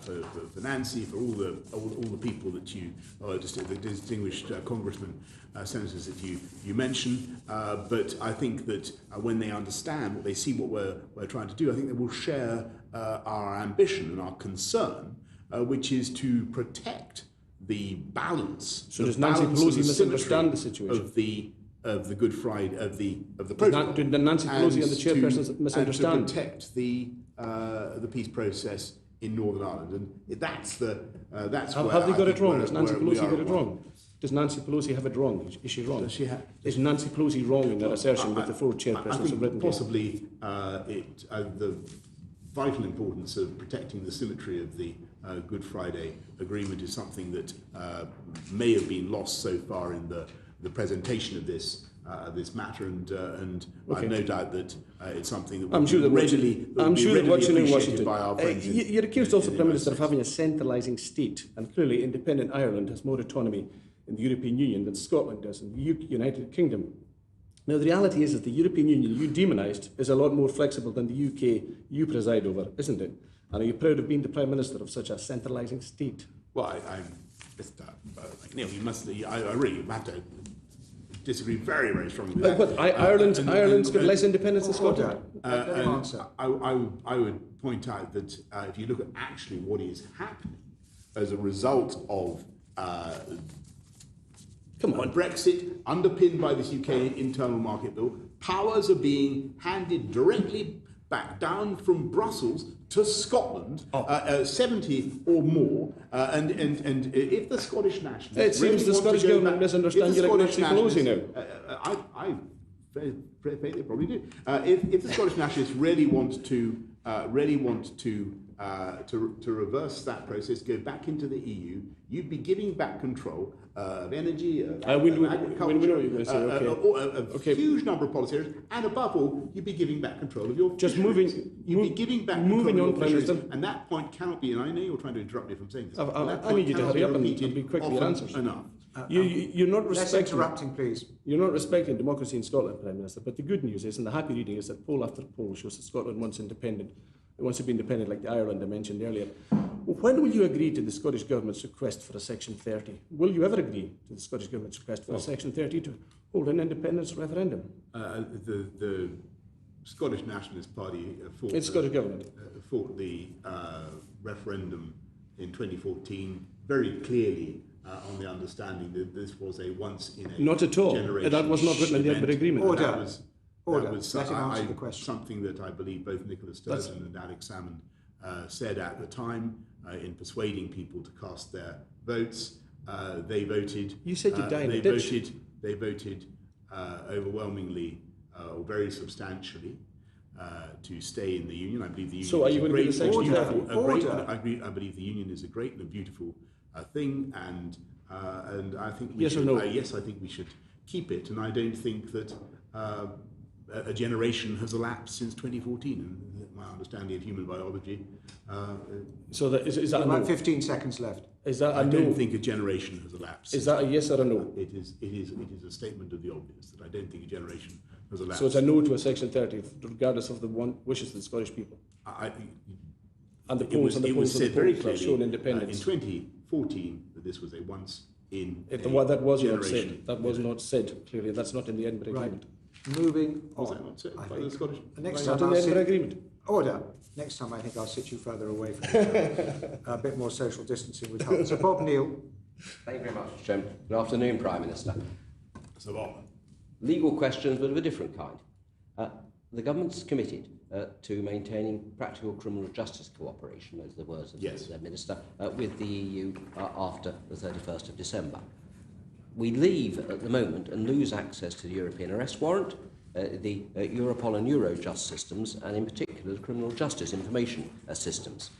Speaker 2: for Nancy, for all the people that you, the distinguished congressmen, senators that you mention. But I think that when they understand, what they see, what we're trying to do, I think they will share our ambition and our concern, which is to protect the balance.
Speaker 12: So does Nancy Pelosi misunderstand the situation
Speaker 2: of the Good Friday of the protocol?
Speaker 12: Did Nancy Pelosi and the chairpersons misunderstand?
Speaker 2: And to protect the peace process in Northern Ireland, and that's where
Speaker 12: have they got it wrong? Does Nancy Pelosi get it wrong? Does Nancy Pelosi have it wrong? Is she wrong? Is Nancy Pelosi wrong in that assertion that the four chairpersons have written?
Speaker 2: Possibly the vital importance of protecting the symmetry of the Good Friday Agreement is something that may have been lost so far in the presentation of this matter, and I have no doubt that it's something that will be readily appreciated by our friends.
Speaker 12: You're accused also, Prime Minister, of having a centralising state, and clearly independent Ireland has more autonomy in the European Union than Scotland does in the United Kingdom. Now, the reality is that the European Union you demonised is a lot more flexible than the UK you preside over, isn't it? And are you proud of being the Prime Minister of such a centralising state?
Speaker 2: Well, Neil, I really have to disagree very, very strongly with that.
Speaker 12: But Ireland's got less independence than Scotland.
Speaker 2: I would point out that if you look at actually what is happening as a result of Brexit, underpinned by this UK internal market bill, powers are being handed directly back down from Brussels to Scotland, 70 or more, and if the Scottish nationalists...
Speaker 12: It seems the Scottish government misunderstands your Nancy Pelosi now.
Speaker 2: I they probably do. If the Scottish nationalists really want to reverse that process, go back into the EU, you'd be giving back control of energy, of agriculture, a huge number of policy areas, and above all, you'd be giving back control of your fisheries. You'd be giving back control of your fisheries, and that point cannot be, and I know you're trying to interrupt me from saying this.
Speaker 12: I need you to hurry up and be quick with your answers.
Speaker 2: Enough.
Speaker 12: You're not respecting...
Speaker 1: Less interrupting, please.
Speaker 12: You're not respecting democracy in Scotland, Prime Minister, but the good news is, and the happy reading is, that poll after poll shows that Scotland wants independent. It wants to be independent like the Ireland I mentioned earlier. When will you agree to the Scottish Government's request for a Section 30? Will you ever agree to the Scottish Government's request for a Section 30 to hold an independence referendum?
Speaker 2: The Scottish Nationalist Party fought the referendum in 2014 very clearly on the understanding that this was a once in a
Speaker 12: not at all.
Speaker 2: generation.
Speaker 12: That was not written in the Edinburgh Agreement.
Speaker 1: Order.
Speaker 2: That was
Speaker 1: Let him answer the question.
Speaker 2: something that I believe both Nicola Sturgeon and Alex Salmond said at the time in persuading people to cast their votes. They voted.
Speaker 12: You said you died.
Speaker 2: They voted overwhelmingly or very substantially to stay in the union. I believe the union.
Speaker 12: So are you going to be the same?
Speaker 2: I believe the union is a great and a beautiful thing, and I think we
Speaker 12: yes
Speaker 2: should,
Speaker 12: or no?
Speaker 2: Yes, I think we should keep it, and I don't think that a generation has elapsed since 2014. And my understanding of human biology.
Speaker 12: So that, is that
Speaker 1: about
Speaker 12: a no?
Speaker 1: 15 seconds left.
Speaker 12: Is that a
Speaker 2: I
Speaker 12: no?
Speaker 2: don't think a generation has elapsed.
Speaker 12: Is that a yes or a no?
Speaker 2: It is a statement of the obvious that I don't think a generation has elapsed.
Speaker 12: So it's a no to a Section 30, regardless of the wishes of the Scottish people. And the polls
Speaker 2: said very clearly
Speaker 12: shown independence.
Speaker 2: in 2014 that this was a once in a
Speaker 12: that was
Speaker 2: generation.
Speaker 12: not said. That was not said clearly. That's not in the Edinburgh Agreement.
Speaker 1: Moving
Speaker 2: Was
Speaker 1: on.
Speaker 2: that not said
Speaker 1: I
Speaker 2: by
Speaker 1: think.
Speaker 2: the Scottish?
Speaker 1: Next
Speaker 12: Not
Speaker 1: time
Speaker 12: in the
Speaker 1: I'll
Speaker 12: Edinburgh
Speaker 1: sit,
Speaker 12: Agreement.
Speaker 1: order. Next time I think I'll sit you further away from each other. A bit more social distancing would help. So Bob Neal.
Speaker 13: Thank you very much, Chairman. Good afternoon, Prime Minister.
Speaker 2: So Bob.
Speaker 13: Legal questions, but of a different kind. The government's committed to maintaining practical criminal justice cooperation, as the words of the Minister, with the EU after the 31st of December. We leave at the moment and lose access to the European arrest warrant, the Europol and Eurojust systems, and in particular the criminal justice information systems.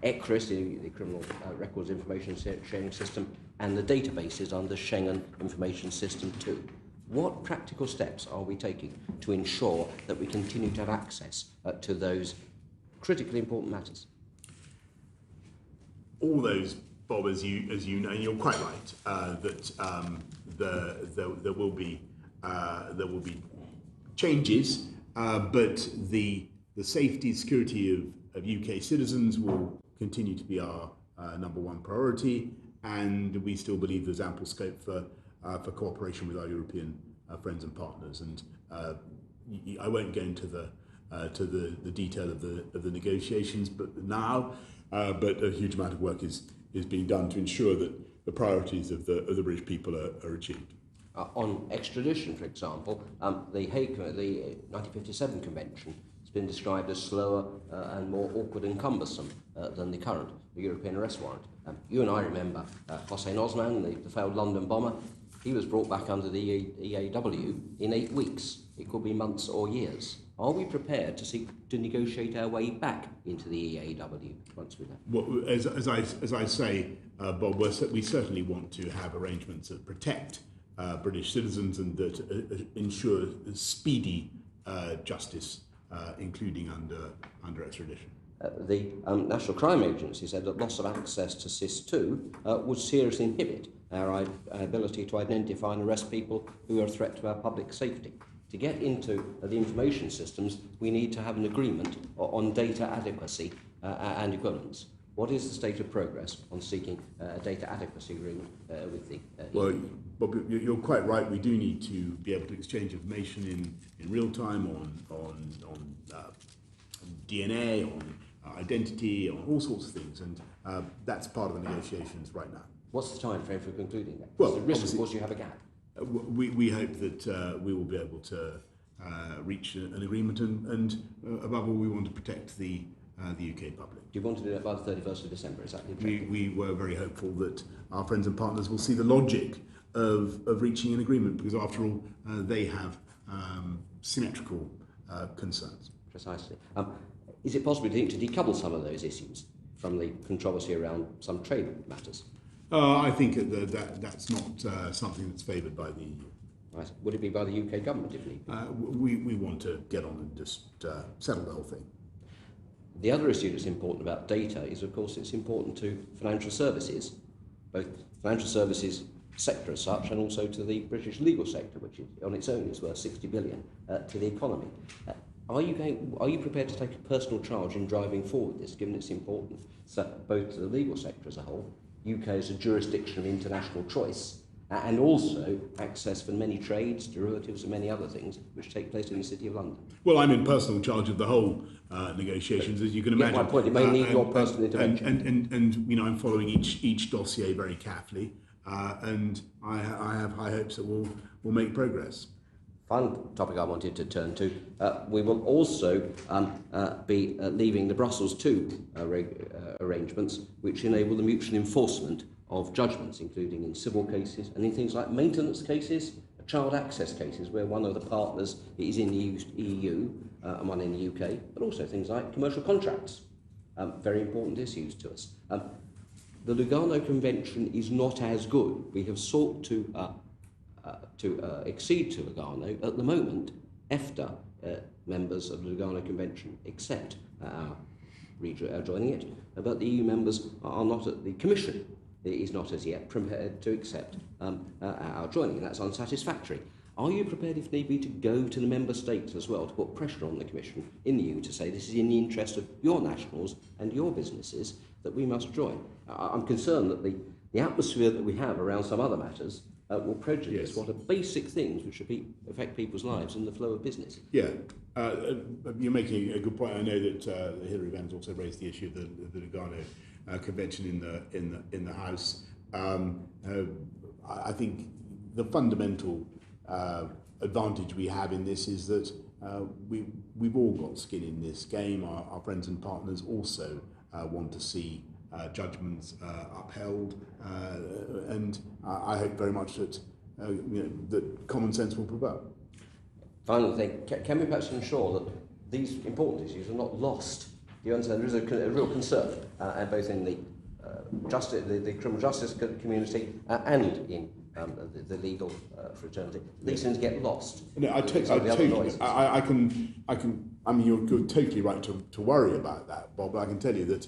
Speaker 13: ECRIS, the Criminal Records Information Sharing System, and the databases under Schengen Information System 2. What practical steps are we taking to ensure that we continue to have access to those critically important matters?
Speaker 2: All those, Bob, as you know, and you're quite right, that there will be changes, but the safety and security of UK citizens will continue to be our number one priority, and we still believe there's ample scope for cooperation with our European friends and partners. And I won't go into the detail of the negotiations, but a huge amount of work is being done to ensure that the priorities of the British people are achieved.
Speaker 13: On extradition, for example, the 1957 Convention has been described as slower and more awkward and cumbersome than the current European arrest warrant. You and I remember Hossein Osman, the failed London bomber. He was brought back under the EAW in 8 weeks. It could be months or years. Are we prepared to seek to negotiate our way back into the EAW once we're there?
Speaker 2: Well, as I say, Bob, we certainly want to have arrangements that protect British citizens and that ensure speedy justice, including under extradition.
Speaker 13: The National Crime Agency said that loss of access to SIS2 would seriously inhibit our ability to identify and arrest people who are a threat to our public safety. To get into the information systems, we need to have an agreement on data adequacy and equivalence. What is the state of progress on seeking a data adequacy agreement with the
Speaker 2: Well, Bob, you're quite right. We do need to be able to exchange information in real time on DNA, on identity, on all sorts of things, and that's part of the negotiations right now.
Speaker 13: What's the time frame for concluding that?
Speaker 2: Well,
Speaker 13: the risk, of course, you have a gap.
Speaker 2: We hope that we will be able to reach an agreement, and above all, we want to protect the UK public.
Speaker 13: Do you want to do that by the 31st of December? Is that the objective?
Speaker 2: We were very hopeful that our friends and partners will see the logic of reaching an agreement, because after all, they have symmetrical concerns.
Speaker 13: Precisely. Is it possible, do you think, to decouple some of those issues from the controversy around some trade matters?
Speaker 2: I think that's not something that's favoured by the EU.
Speaker 13: Right. Would it be by the UK government if need be?
Speaker 2: We want to get on and just settle the whole thing.
Speaker 13: The other issue that's important about data is, of course, it's important to financial services, both financial services sector as such, and also to the British legal sector, which is, on its own is worth 60 billion to the economy. Are you prepared to take a personal charge in driving forward this, given its importance both to the legal sector as a whole, UK as a jurisdiction of international choice, and also access for many trades, derivatives and many other things which take place in the City of London?
Speaker 2: Well, I'm in personal charge of the whole negotiations, as you can imagine.
Speaker 13: My point, it may need your personal intervention.
Speaker 2: And I'm following each dossier very carefully. and I have high hopes that we'll make progress.
Speaker 13: Final topic I wanted to turn to, we will also be leaving the Brussels II arrangements, which enable the mutual enforcement of judgments, including in civil cases and in things like maintenance cases, child access cases, where one of the partners is in the EU and one in the UK, but also things like commercial contracts, very important issues to us. The Lugano Convention is not as good. We have sought to accede to Lugano. At the moment, EFTA members of the Lugano Convention accept our joining it, but the EU members are not at the Commission. It is not as yet prepared to accept our joining, and that's unsatisfactory. Are you prepared, if need be, to go to the member states as well to put pressure on the Commission in the EU to say this is in the interest of your nationals and your businesses that we must join? I'm concerned that the atmosphere that we have around some other matters will prejudice what are basic things which should affect people's lives and the flow of business.
Speaker 2: Yeah, you're making a good point. I know that Hilary Vans also raised the issue of the Lugano Convention in the House. I think the fundamental advantage we have in this is that we've all got skin in this game. Our friends and partners also want to see judgments upheld, and I hope very much that that common sense will prevail.
Speaker 13: Final thing, can we perhaps ensure that these important issues are not lost? Do you understand? There is a real concern, both in the criminal justice community and in the legal fraternity. These things get lost.
Speaker 2: No, I mean, you're totally right to worry about that, Bob. But I can tell you that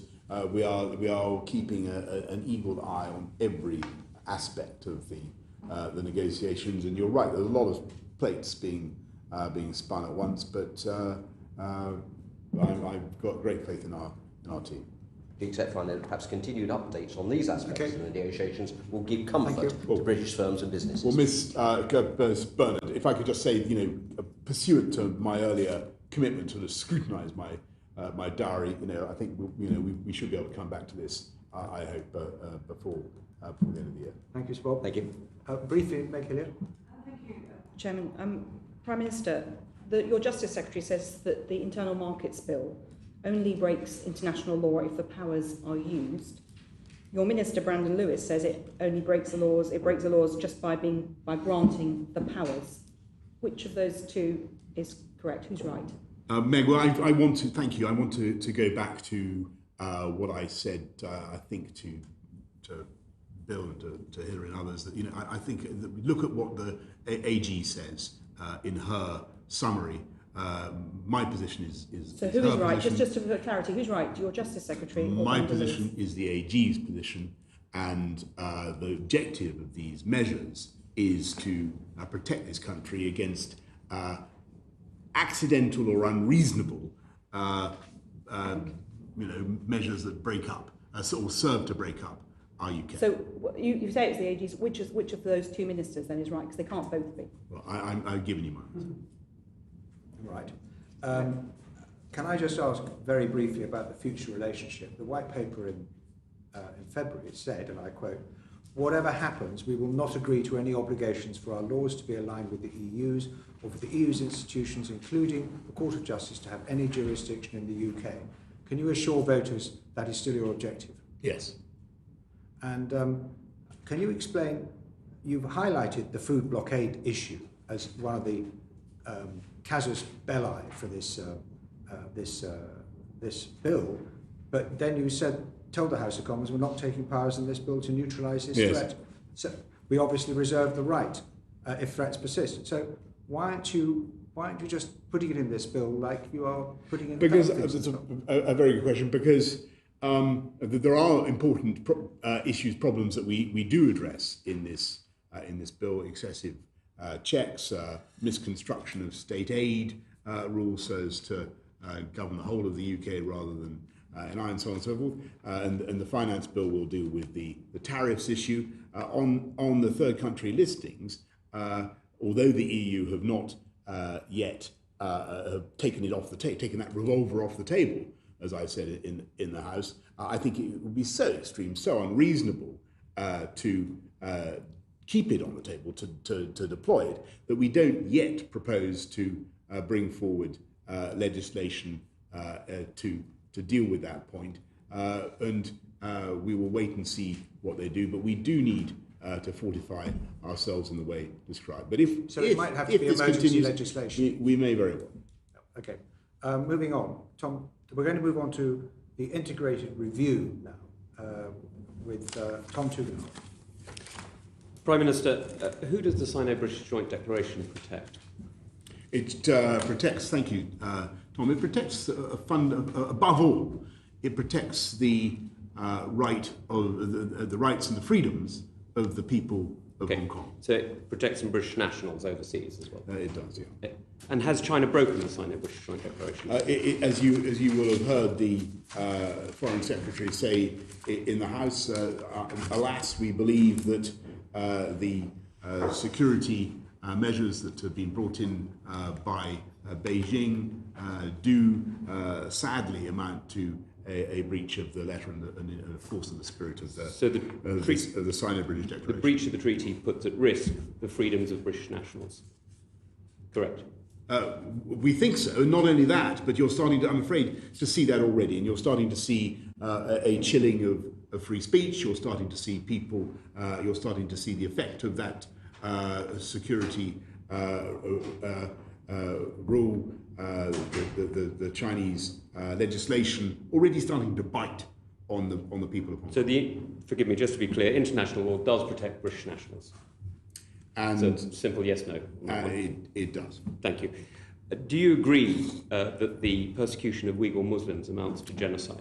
Speaker 2: we are keeping an eagle eye on every aspect of the negotiations. And you're right. There's a lot of plates being spun at once, but I've got great faith in our team.
Speaker 13: Except for perhaps continued updates on these aspects of the negotiations will give comfort to British firms and businesses.
Speaker 2: Well, Miss Bernard, if I could just say, pursuant to my earlier commitment to scrutinise my diary, I think we should be able to come back to this. I hope before the end of the year.
Speaker 1: Thank you, Bob.
Speaker 13: Thank you.
Speaker 1: Briefly, Meg Hilliard.
Speaker 8: Thank you, Chairman. Prime Minister, your Justice Secretary says that the Internal Markets Bill only breaks international law if the powers are used. Your Minister, Brandon Lewis, says it only breaks the laws just by granting the powers. Which of those two is correct? Who's right?
Speaker 2: Meg, well, I want to thank you. I want to go back to what I said. I think to Bill and to Hilary and others that I think that look at what the AG says in her summary. My position is
Speaker 8: so who is right? Just for clarity, who's right? Your Justice Secretary?
Speaker 2: My position is the AG's position, and the objective of these measures is to protect this country against accidental or unreasonable measures that break up, or serve to break up our UK.
Speaker 8: So you say it's the AG's. Which of those two ministers then is right? Because they can't both be.
Speaker 2: Well, I've given you my answer.
Speaker 1: Right. Can I just ask very briefly about the future relationship? The white paper in February said, and I quote, "Whatever happens, we will not agree to any obligations for our laws to be aligned with the EU's or for the EU's institutions, including the Court of Justice, to have any jurisdiction in the UK." Can you assure voters that is still your objective?
Speaker 2: Yes.
Speaker 1: And can you explain, you've highlighted the food blockade issue as one of the casus belli for this bill, but then you told the House of Commons we're not taking powers in this bill to neutralise this threat. So we obviously reserve the right if threats persist. So why aren't you just putting it in this bill like you are putting in?
Speaker 2: Because it's a very good question. Because there are important problems that we do address in this bill: excessive checks, misconstruction of state aid rules so as to govern the whole of the UK rather than and so on and so forth. And the finance bill will deal with the tariffs issue. On the third country listings, although the EU have not yet have taken that revolver off the table, as I said in the House, I think it would be so extreme, so unreasonable to keep it on the table, to deploy it, that we don't yet propose to bring forward legislation to deal with that point. And we will wait and see what they do, but we do need to fortify ourselves in the way described. But if
Speaker 1: it might have to be emergency legislation.
Speaker 2: We may very well.
Speaker 1: Okay. Moving on, Tom, we're going to move on to the integrated review now with Tom Tugendhat.
Speaker 14: Prime Minister, who does the Sino-British Joint Declaration protect?
Speaker 2: It protects, thank you, Tom, it protects above all, it protects the right of the rights and the freedoms of the people of Hong Kong.
Speaker 14: So it protects some British nationals overseas as well?
Speaker 2: It does, yeah.
Speaker 14: And has China broken the Sino-British Joint Declaration?
Speaker 2: As you will have heard the Foreign Secretary say in the House, alas, we believe that the security measures that have been brought in by Beijing do sadly amount to a breach of the letter and of course of the spirit of the Sino-British Declaration.
Speaker 14: The breach of the treaty puts at risk the freedoms of British nationals. Correct?
Speaker 2: We think so. Not only that, but you're starting to, I'm afraid, to see that already, and you're starting to see a chilling of free speech. You're starting to see people. You're starting to see the effect of that security rule, the Chinese legislation already starting to bite on the people of Hong Kong.
Speaker 14: So forgive me, just to be clear, international law does protect British nationals.
Speaker 2: And
Speaker 14: so it's simple yes, no.
Speaker 2: It does.
Speaker 14: Thank you. Do you agree that the persecution of Uyghur Muslims amounts to genocide?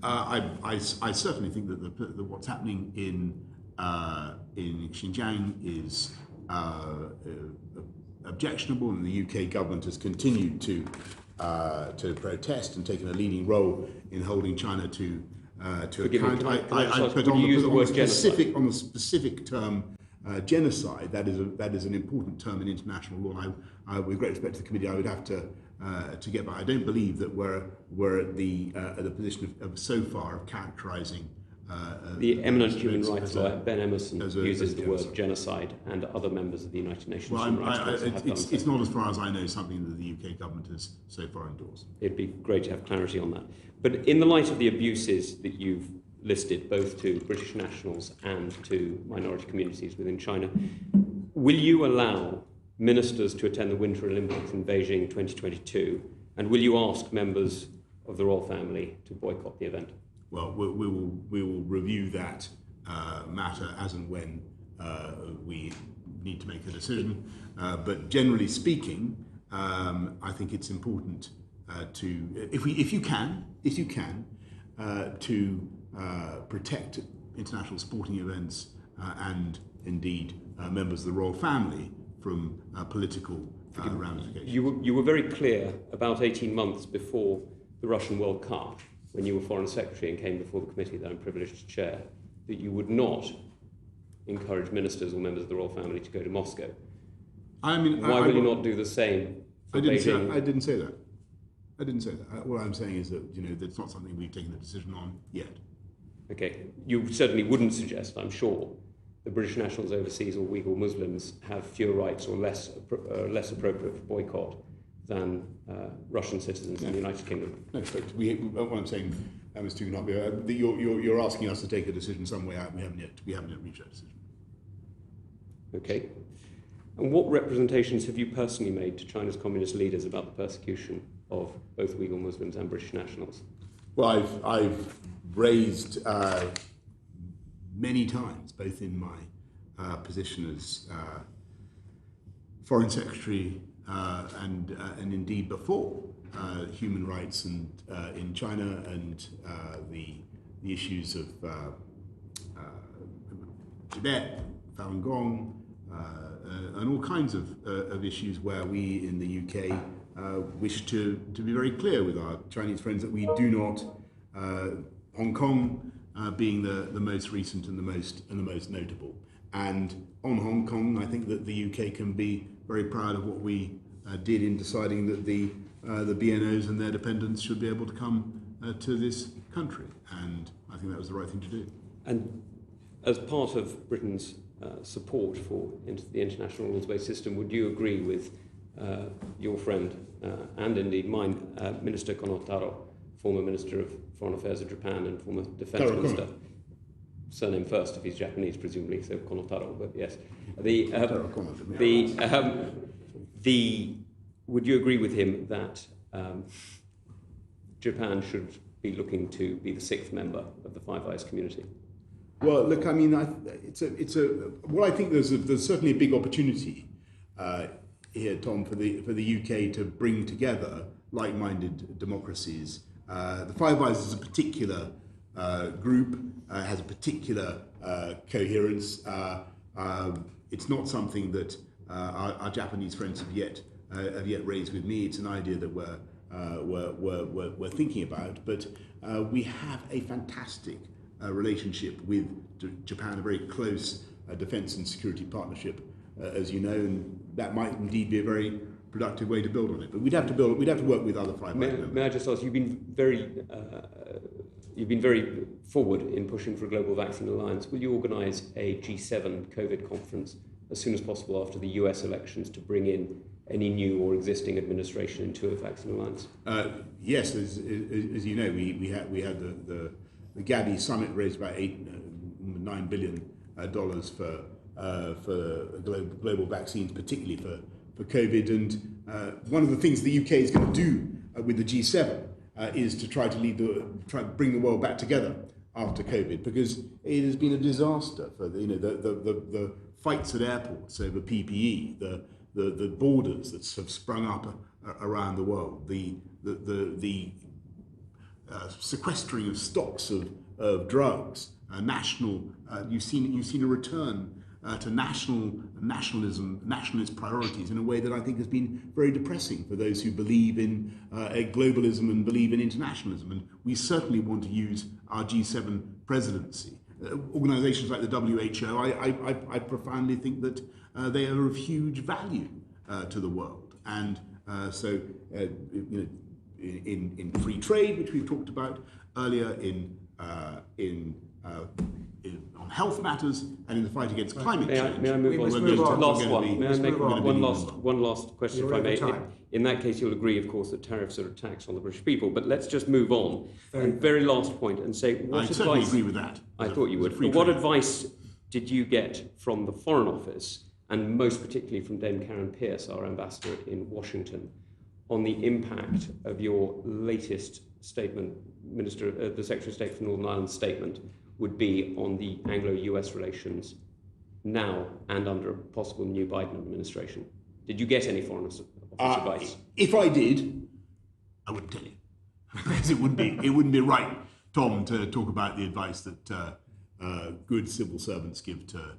Speaker 2: I certainly think that what's happening in Xinjiang is objectionable, and the UK government has continued to protest and taken a leading role in holding China to account. I put on the specific term genocide. That is an important term in international law. And with great respect to the committee, I would have to get back. I don't believe that we're at the position of so far of characterising.
Speaker 14: The eminent human rights lawyer Ben Emerson uses the word genocide, and other members of the United Nations Human Rights Council have done so.
Speaker 2: It's not, as far as I know, something that the UK government has so far endorsed.
Speaker 14: It'd be great to have clarity on that. But in the light of the abuses that you've listed, both to British nationals and to minority communities within China, will you allow ministers to attend the Winter Olympics in Beijing 2022, and will you ask members of the royal family to boycott the event?
Speaker 2: Well, we will review that matter as and when we need to make a decision. But generally speaking, I think it's important to, if you can, to protect international sporting events and indeed members of the royal family from political ramifications.
Speaker 14: You were very clear about 18 months before the Russian World Cup, when you were Foreign Secretary and came before the committee that I'm privileged to chair, that you would not encourage ministers or members of the royal family to go to Moscow. Why will you not do the same for Beijing?
Speaker 2: I didn't say that. I didn't say that. What I'm saying is that, that's not something we've taken a decision on yet.
Speaker 14: Okay. You certainly wouldn't suggest, I'm sure, that British nationals overseas or Uyghur Muslims have fewer rights or less appropriate for boycott than Russian citizens in the United Kingdom.
Speaker 2: No, but what I'm saying, Mr. Tugendhat, you're asking us to take a decision some way out. We haven't yet reached that decision.
Speaker 14: Okay. And what representations have you personally made to China's communist leaders about the persecution of both Uyghur Muslims and British nationals?
Speaker 2: Well, I've raised many times, both in my position as Foreign Secretary and indeed before, human rights and in China and the issues of Tibet, Falun Gong, and all kinds of issues where we in the UK wish to be very clear with our Chinese friends that we do not, Hong Kong being the most recent and the most notable. And on Hong Kong, I think that the UK can be very proud of what we did in deciding that the BNOs and their dependents should be able to come to this country, and I think that was the right thing to do.
Speaker 14: And as part of Britain's support for the international rules-based system, would you agree with your friend and indeed mine, Minister Konotaro, former Minister of Foreign Affairs of Japan and former Defence Minister? Surname first, if he's Japanese, presumably, so Konotaro, but yes. Would you agree with him that Japan should be looking to be the 6th member of the Five Eyes community?
Speaker 2: Well, look, I mean, well, I think there's certainly a big opportunity here, Tom, for the UK to bring together like-minded democracies. The Five Eyes is a particular group, has a particular coherence. It's not something that our Japanese friends have yet raised with me. It's an idea that we're thinking about, but we have a fantastic relationship with Japan, a very close defence and security partnership, as you know, and that might indeed be a very productive way to build on it. But we'd have to work with other Five Eyes members.
Speaker 14: May I just ask? You've been very forward in pushing for a global vaccine alliance. Will you organise a G7 COVID conference as soon as possible after the US elections to bring in any new or existing administration into a vaccine alliance?
Speaker 2: Yes, as you know, we had the Gavi summit raised about $9 billion for global vaccines, particularly for COVID. And one of the things the UK is going to do with the G7 is to try to bring the world back together after COVID, because it has been a disaster for the fights at airports over PPE, the borders that have sprung up around the world, the sequestering of stocks of drugs, you've seen a return to nationalism, nationalist priorities in a way that I think has been very depressing for those who believe in globalism and believe in internationalism. And we certainly want to use our G7 presidency. Organisations like the WHO, I profoundly think that they are of huge value to the world. And so, in free trade, which we've talked about earlier, on health matters, and in the fight against climate change.
Speaker 14: May I move on? May I make one last question, if I may? In that case, you'll agree, of course, that tariffs are a tax on the British people. But let's just move on. Very last point, and say what advice.
Speaker 2: I certainly agree with that.
Speaker 14: I thought you would. But what advice did you get from the Foreign Office, and most particularly from Dame Karen Pierce, our ambassador in Washington, on the impact of your latest statement, the Secretary of State for Northern Ireland's statement, would be on the Anglo-US relations now and under a possible new Biden administration? Did you get any Foreign Office advice?
Speaker 2: If I did, I wouldn't tell you, because it wouldn't be right, Tom, to talk about the advice that good civil servants give to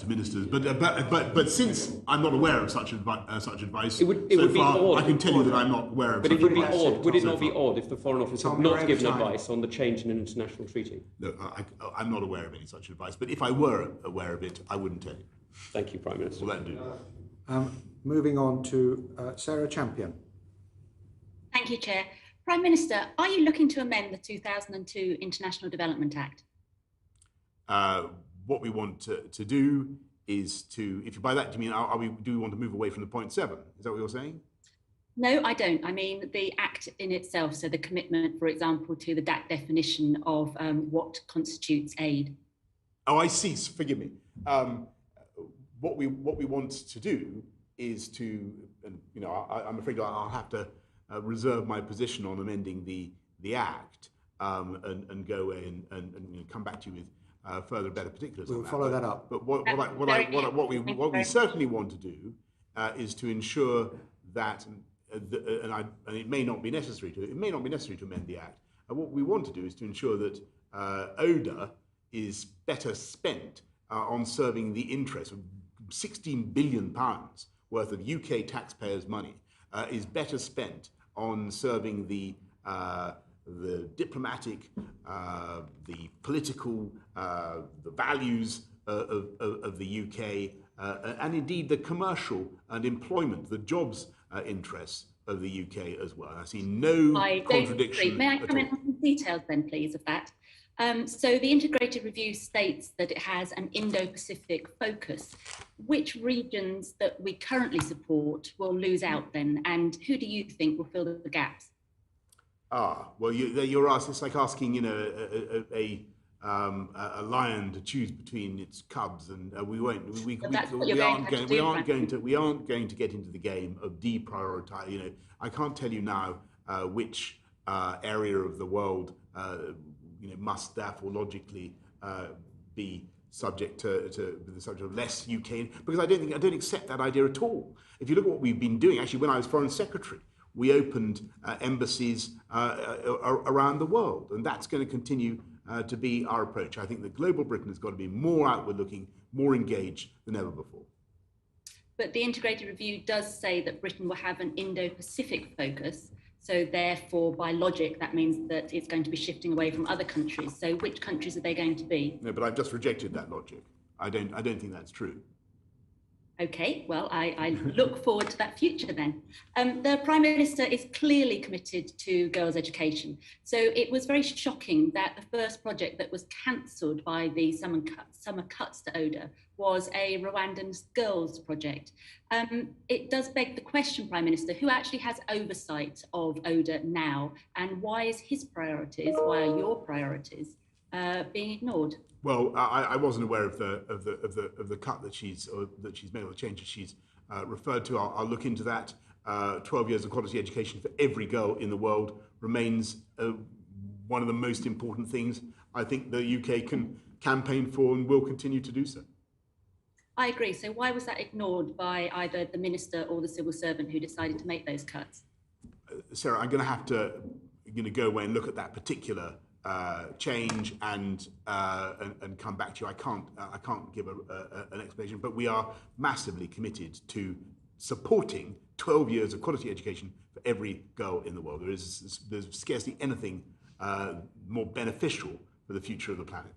Speaker 2: ministers. But since I'm not aware of such advice,
Speaker 14: it would be odd.
Speaker 2: I can tell you that I'm not aware of.
Speaker 14: But it would be odd. Would it not be odd if the Foreign Office had not given advice on the change in an international treaty?
Speaker 2: No, I'm not aware of any such advice. But if I were aware of it, I wouldn't tell you.
Speaker 14: Thank you, Prime Minister.
Speaker 2: Will that do?
Speaker 1: Moving on to Sarah Champion.
Speaker 15: Thank you, Chair. Prime Minister, are you looking to amend the 2002 International Development Act?
Speaker 2: What we want to do is to, if by that do you mean, do we want to move away from the 0.7? Is that what you're saying?
Speaker 15: No, I don't. I mean the Act in itself, so the commitment, for example, to the definition of what constitutes aid.
Speaker 2: Oh, I see. Forgive me. What we want to do is to, and I'm afraid I'll have to reserve my position on amending the Act and go away and come back to you with further better particulars.
Speaker 1: We'll follow that up.
Speaker 2: But what we certainly want to do is to ensure that, and it may not be necessary to amend the Act. What we want to do is to ensure that ODA is better spent on serving the interests of £16 billion worth of UK taxpayers' money is better spent on serving the diplomatic, the political, the values of the UK, and indeed the commercial and employment, the jobs interests of the UK as well. I see no contradiction.
Speaker 15: May I come in on some details then, please, of that? So the integrated review states that it has an Indo-Pacific focus. Which regions that we currently support will lose out then, and who do you think will fill the gaps?
Speaker 2: Well, you're asking. It's like asking, you know, a lion to choose between its cubs, and we won't. We aren't going to get into the game of deprioritize. You know, I can't tell you now which area of the world you know, must therefore logically be subject to the subject of less UK, because I don't accept that idea at all. If you look at what we've been doing, actually, when I was Foreign Secretary, we opened embassies around the world, and that's going to continue to be our approach. I think that global Britain has got to be more outward-looking, more engaged than ever before.
Speaker 15: But the integrated review does say that Britain will have an Indo-Pacific focus. So therefore, by logic, that means that it's going to be shifting away from other countries. So which countries are they going to be?
Speaker 2: No, but I've just rejected that logic. I don't think that's true.
Speaker 15: Okay, well, I look forward to that future then. The Prime Minister is clearly committed to girls' education. So it was very shocking that the first project that was cancelled by the summer cuts to ODA was a Rwandan girls' project. It does beg the question, Prime Minister, who actually has oversight of ODA now, and why is his priorities, why are your priorities being ignored?
Speaker 2: Well, I wasn't aware of the cut that she's made, or the changes she's referred to. I'll look into that. 12 years of quality education for every girl in the world remains one of the most important things I think the UK can campaign for, and will continue to do so.
Speaker 15: I agree. So why was that ignored by either the minister or the civil servant who decided to make those cuts?
Speaker 2: Sarah, I'm going to have to go away and look at that particular change and come back to you. I can't give an explanation, but we are massively committed to supporting 12 years of quality education for every girl in the world. There's scarcely anything more beneficial for the future of the planet.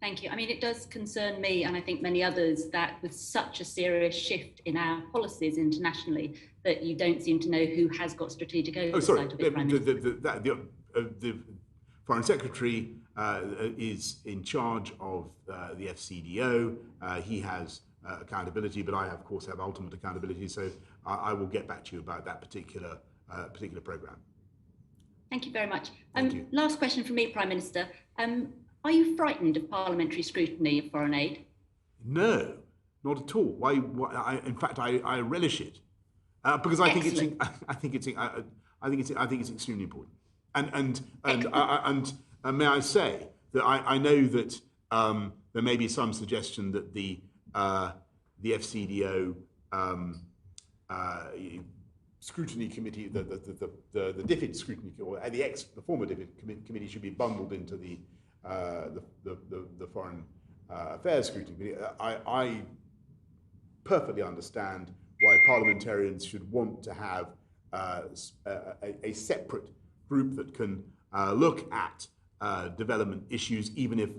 Speaker 15: Thank you. I mean, it does concern me, and I think many others, that with such a serious shift in our policies internationally, that you don't seem to know who has got strategic oversight of it, Prime Minister.
Speaker 2: The Foreign Secretary is in charge of the FCDO. He has accountability, but I, of course, have ultimate accountability. So I will get back to you about that particular programme.
Speaker 15: Thank you very much.
Speaker 2: Thank you.
Speaker 15: Last question from me, Prime Minister. Are you frightened of parliamentary scrutiny of foreign aid?
Speaker 2: No, not at all. Why? In fact, I relish it because I think it's extremely important. And may I say that I know that there may be some suggestion that the FCDO scrutiny committee, the DFID scrutiny, or the former DFID committee, should be bundled into the Foreign Affairs Scrutiny Committee. I perfectly understand why parliamentarians should want to have a separate group that can look at development issues, even if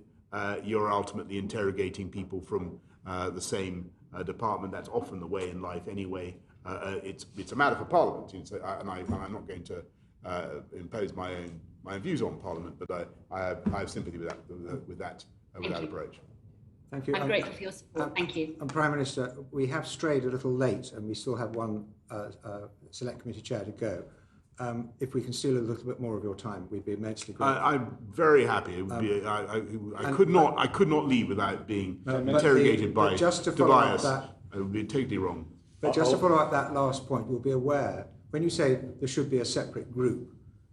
Speaker 2: you're ultimately interrogating people from the same department. That's often the way in life anyway. It's a matter for Parliament, and I'm not going to impose my own views on Parliament, but I have sympathy with that approach.
Speaker 1: Thank you.
Speaker 15: I'm grateful for your support. Thank you.
Speaker 1: And Prime Minister, we have strayed a little late, and we still have one Select Committee chair to go. If we can steal a little bit more of your time, we'd be immensely grateful. I'm
Speaker 2: very happy. It would be, I could not leave without being interrogated by Tobias. It would be totally wrong.
Speaker 1: But just to follow up that last point, you'll be aware, when you say there should be a separate group,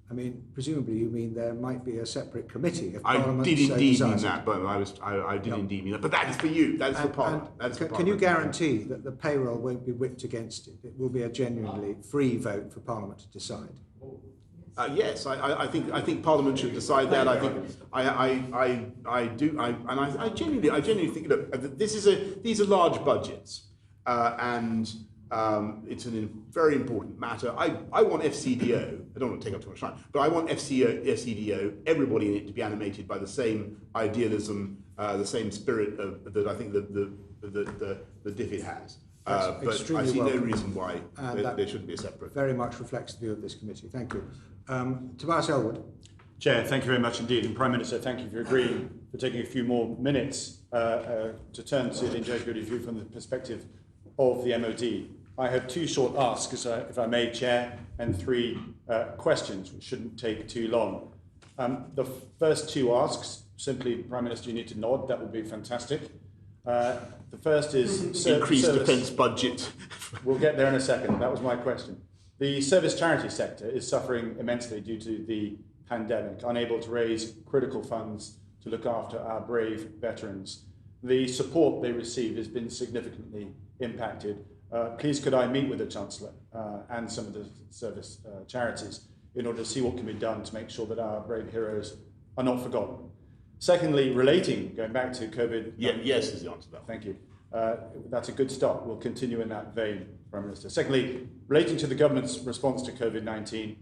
Speaker 1: I mean, presumably you mean there might be a separate committee. If
Speaker 2: I did indeed mean that, but I did indeed mean that. But that is for you. That is for Parliament.
Speaker 1: Can you guarantee that the payroll won't be whipped against it? It will be a genuinely free vote for Parliament to decide.
Speaker 2: Yes, I think Parliament should decide that. I genuinely think. Look, these are large budgets, and it's a very important matter. I want FCDO. I don't want to take up too much time, but I want FCDO, everybody in it, to be animated by the same idealism, the same spirit that I think the DFID has. But I see no reason why there shouldn't be a separate.
Speaker 1: Very much reflects the view of this committee. Thank you. Tobias Ellwood.
Speaker 16: Chair, thank you very much indeed. And Prime Minister, thank you for agreeing for taking a few more minutes to turn to the integrated review from the perspective of the MOD. I have two short asks, if I may, Chair, and three questions, which shouldn't take too long. The first two asks, simply, Prime Minister, you need to nod. That would be fantastic. The first is
Speaker 2: increased defence budget.
Speaker 16: We'll get there in a second. That was my question. The service charity sector is suffering immensely due to the pandemic, unable to raise critical funds to look after our brave veterans. The support they receive has been significantly impacted. Please could I meet with the Chancellor and some of the service charities in order to see what can be done to make sure that our brave heroes are not forgotten. Secondly, going back to COVID.
Speaker 2: Yes is the answer to that.
Speaker 16: Thank you. That's a good start. We'll continue in that vein, Prime Minister. Secondly, relating to the government's response to COVID-19,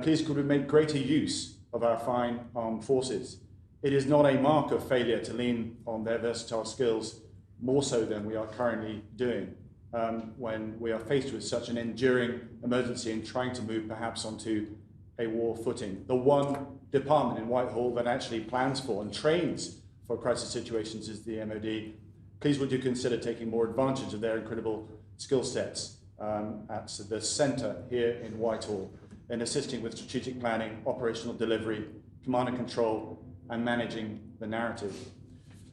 Speaker 16: please could we make greater use of our fine armed forces? It is not a mark of failure to lean on their versatile skills more so than we are currently doing when we are faced with such an enduring emergency and trying to move perhaps onto a war footing. The one department in Whitehall that actually plans for and trains for crisis situations is the MOD. Please would you consider taking more advantage of their incredible skill sets at the centre here in Whitehall in assisting with strategic planning, operational delivery, command and control, and managing the narrative.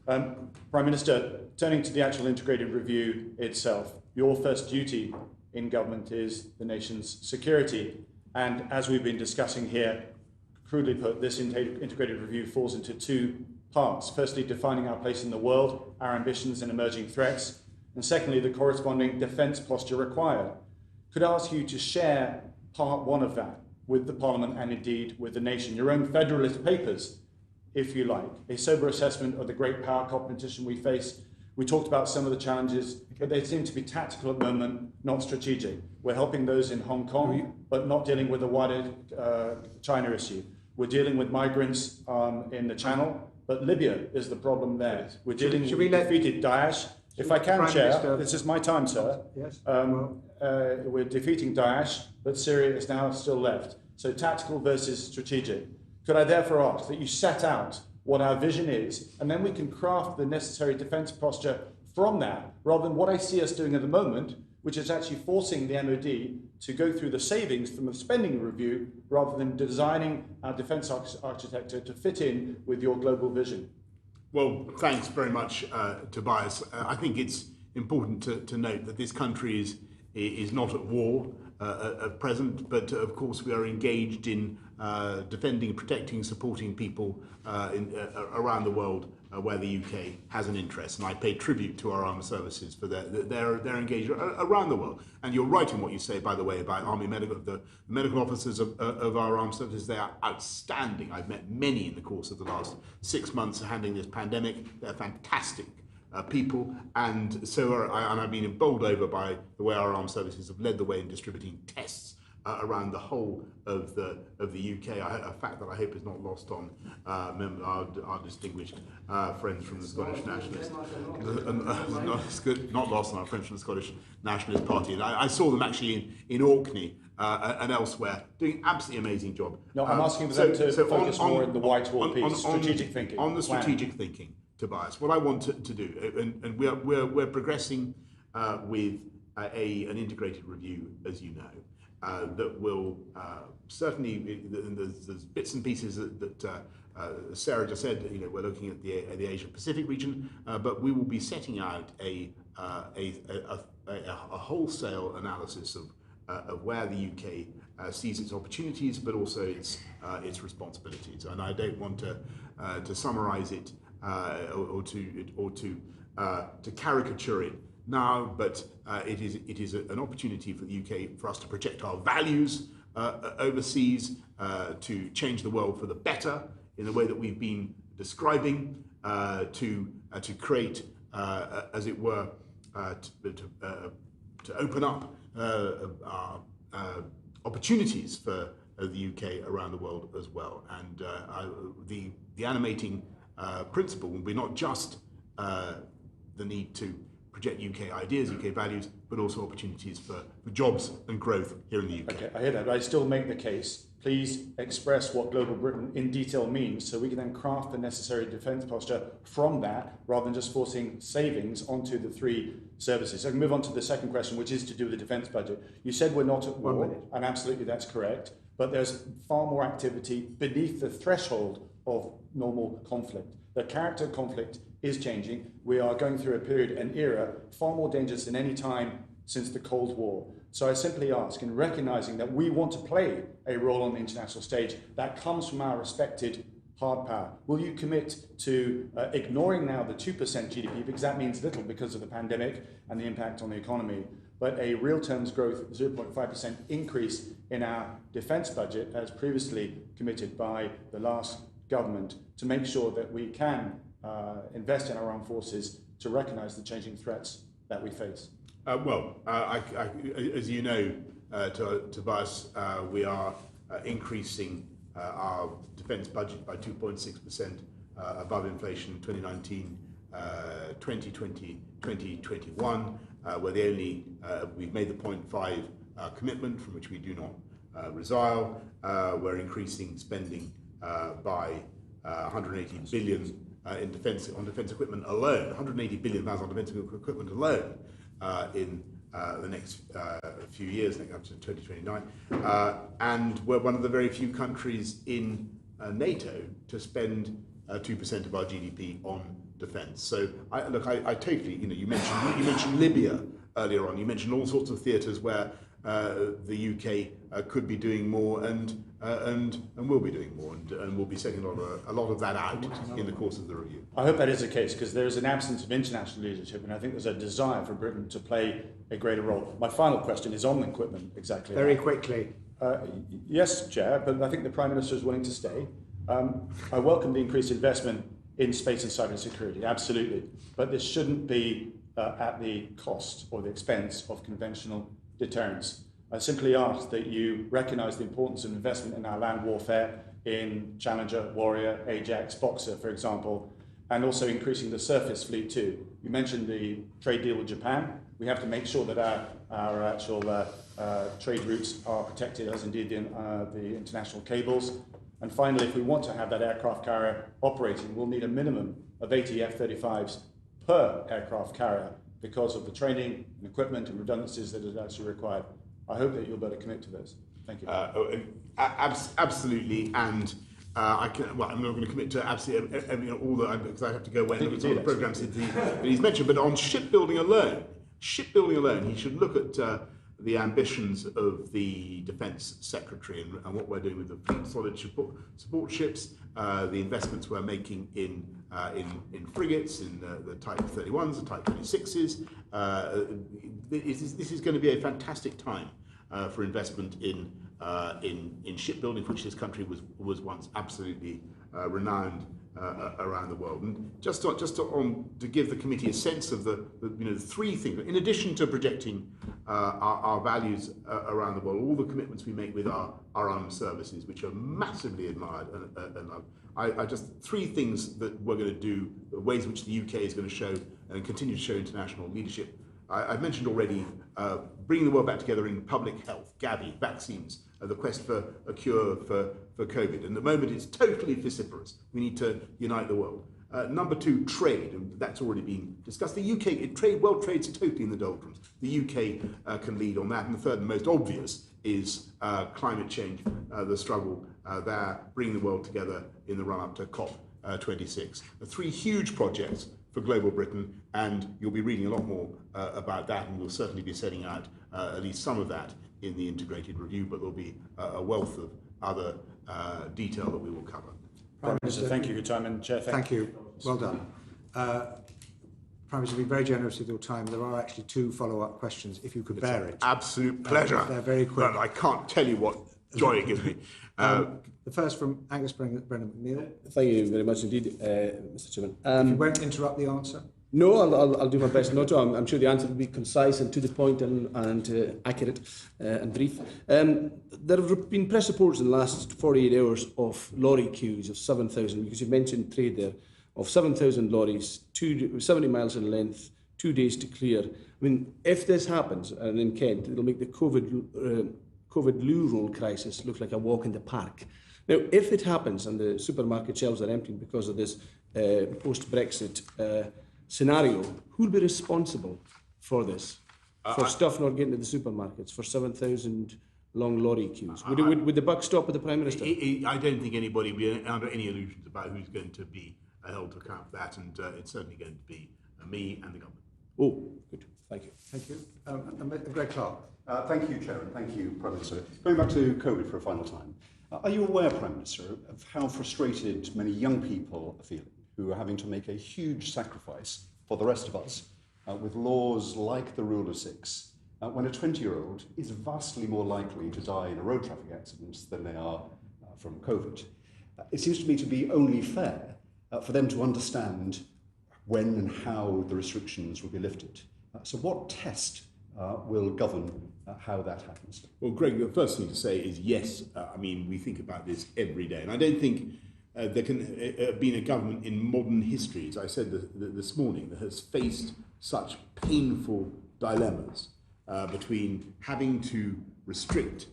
Speaker 16: Prime Minister, turning to the actual integrated review itself, your first duty in government is the nation's security. And as we've been discussing here, crudely put, this integrated review falls into two parts. Firstly, defining our place in the world, our ambitions and emerging threats. And secondly, the corresponding defence posture required. Could I ask you to share part one of that with the Parliament and indeed with the nation, your own Federalist Papers, if you like, a sober assessment of the great power competition we face. We talked about some of the challenges, but they seem to be tactical at the moment, not strategic. We're helping those in Hong Kong, but not dealing with the wider China issue. We're dealing with migrants in the Channel, but Libya is the problem there. We're dealing with defeated Daesh. If I can, Chair, this is my time, sir.
Speaker 1: Yes.
Speaker 16: We're defeating Daesh, but Syria is now still left. So tactical versus strategic. Could I therefore ask that you set out what our vision is, and then we can craft the necessary defence posture from that, rather than what I see us doing at the moment, which is actually forcing the MOD to go through the savings from the spending review, rather than designing our defence architecture to fit in with your global vision.
Speaker 2: Well, thanks very much, Tobias. I think it's important to note that this country is not at war at present, but of course we are engaged in defending, protecting, supporting people around the world where the UK has an interest. And I pay tribute to our armed services for their engagement around the world. And you're right in what you say, by the way, about the medical officers of our armed services. They are outstanding. I've met many in the course of the last 6 months handling this pandemic. They're fantastic people, and I've been bowled over by the way our armed services have led the way in distributing tests around the whole of the UK. A fact that I hope is not lost on our distinguished friends from the Scottish Nationalist, not lost on our friends from the Scottish Nationalist Party. And I saw them actually in Orkney and elsewhere doing absolutely amazing job.
Speaker 16: No, I'm asking them to focus more on the Whitehall piece, strategic thinking.
Speaker 2: On the strategic thinking, Tobias, what I want to do, and we're progressing with an integrated review, as you know, that will certainly, there's bits and pieces that Sarah just said. You know, we're looking at the Asia Pacific region, but we will be setting out a wholesale analysis of where the UK sees its opportunities, but also its responsibilities. And I don't want to summarise it or to caricature it now, but it is an opportunity for the UK for us to project our values overseas, to change the world for the better in the way that we've been describing, to create, as it were, to open up opportunities for the UK around the world as well. And the animating principle will be not just the need to project UK ideas, UK values, but also opportunities for jobs and growth here in the UK.
Speaker 16: Okay, I hear that, but I still make the case please express what Global Britain in detail means so we can then craft the necessary defence posture from that rather than just forcing savings onto the three services. So I can move on to the second question, which is to do with the defence budget. You said we're not at war, and absolutely that's correct, but there's far more activity beneath the threshold of normal conflict. The character of conflict is changing. We are going through a period, an era, far more dangerous than any time since the Cold War. So I simply ask, in recognising that we want to play a role on the international stage, that comes from our respected hard power. Will you commit to ignoring now the 2% GDP, because that means little because of the pandemic and the impact on the economy, but a real terms growth 0.5% increase in our defence budget as previously committed by the last government to make sure that we can invest in our armed forces to recognise the changing threats that we face?
Speaker 2: As you know, Tobias, we are increasing our defence budget by 2.6% above inflation in 2019, 2020, 2021. We're the only, we've made the 0.5 commitment from which we do not resile. We're increasing spending by 180 billion in defence equipment alone, 180 billion pounds on defence equipment alone in the next few years, up to 2029. And we're one of the very few countries in NATO to spend 2% of our GDP on defence. So, I totally, you mentioned Libya earlier on. You mentioned all sorts of theatres where the UK could be doing more and will be doing more, and we'll be setting a lot of that out in the course of the review.
Speaker 16: I hope that is the case, because there is an absence of international leadership, and I think there's a desire for Britain to play a greater role. My final question is on equipment, exactly.
Speaker 1: Very quickly.
Speaker 16: Yes, Chair, but I think the Prime Minister is willing to stay. I welcome the increased investment in space and cyber security, absolutely. But this shouldn't be at the cost or the expense of conventional deterrence. I simply ask that you recognise the importance of investment in our land warfare, in Challenger, Warrior, Ajax, Boxer, for example, and also increasing the surface fleet too. You mentioned the trade deal with Japan. We have to make sure that our actual trade routes are protected, as indeed the international cables. And finally, if we want to have that aircraft carrier operating, we'll need a minimum of 80 F-35s per aircraft carrier because of the training and equipment and redundancies that is actually required. I hope that you'll be able to commit to this. Thank you.
Speaker 2: Absolutely, and I'm not going to commit to absolutely all that, because I have to go away and look at all the programmes that he's mentioned. But on shipbuilding alone, he should look at the ambitions of the Defence Secretary and what we're doing with the fleet solid support ships, the investments we're making in frigates, in the Type 31s, the Type 26s. This is going to be a fantastic time for investment in shipbuilding, for which this country was once absolutely renowned around the world. And just to give the committee a sense of the three things, in addition to projecting our values around the world, all the commitments we make with our armed services, which are massively admired and loved. I just three things that we're going to do, the ways in which the UK is going to show and continue to show international leadership. I've mentioned already bringing the world back together in public health, Gavi, vaccines, the quest for a cure for COVID. And at the moment, it's totally vociferous. We need to unite the world. Number two, trade, and that's already been discussed. The UK, world trade's totally in the doldrums. The UK can lead on that. And the third and most obvious is climate change, the struggle there, bringing the world together in the run-up to COP26. Three huge projects for global Britain, and you'll be reading a lot more about that, and we'll certainly be setting out at least some of that in the integrated review, but there'll be a wealth of other detail that we will cover.
Speaker 16: Prime Minister, thank you for your time, and Chair,
Speaker 1: thank you. Well done. Prime Minister, you've been very generous with your time. There are actually two follow-up questions, if you could bear it.
Speaker 2: Absolute pleasure.
Speaker 1: They're very quick.
Speaker 2: But I can't tell you what joy it gives me.
Speaker 1: The first from Angus Brennan McNeill.
Speaker 12: Thank you very much indeed, Mr. Chairman.
Speaker 1: If you won't interrupt the answer.
Speaker 12: No, I'll do my best not to. I'm sure the answer will be concise and to the point and accurate and brief. There have been press reports in the last 48 hours of lorry queues of 7,000, because you mentioned trade there, of 7,000 lorries, 70 miles in length, 2 days to clear. I mean, if this happens, and in Kent, it'll make the COVID COVID loo roll crisis looks like a walk in the park. Now, if it happens and the supermarket shelves are empty because of this post-Brexit scenario, who will be responsible for this? For stuff not getting to the supermarkets, for 7,000 long lorry queues? Would the buck stop with the Prime Minister?
Speaker 2: I don't think anybody will be under any illusions about who's going to be held to account for that, and it's certainly going to be me and the government.
Speaker 12: Oh, good. Thank you.
Speaker 1: Thank you. Greg Clark.
Speaker 3: Thank you, Chair, and thank you, Prime Minister. Going back to COVID for a final time, are you aware, Prime Minister, of how frustrated many young people are feeling who are having to make a huge sacrifice for the rest of us with laws like the Rule of Six, when a 20-year-old is vastly more likely to die in a road traffic accident than they are from COVID? It seems to me to be only fair for them to understand when and how the restrictions will be lifted. So what test will govern how that happens?
Speaker 2: Well, Greg, the first thing to say is yes. I mean, we think about this every day, and I don't think there can have been a government in modern history, as I said this morning, that has faced such painful dilemmas between having to restrict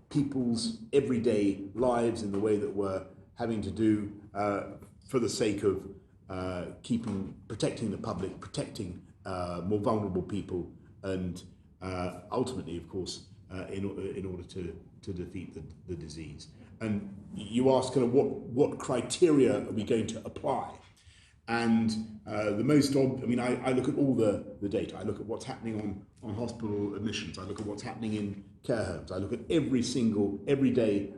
Speaker 2: people's everyday lives in the way that we're having to do for the sake of protecting the public, protecting more vulnerable people, and ultimately, of course, in order to defeat the disease. And you ask kind of what criteria are we going to apply? And the most, I mean, I look at all the data. I look at what's happening on hospital admissions. I look at what's happening in care homes. I look at every day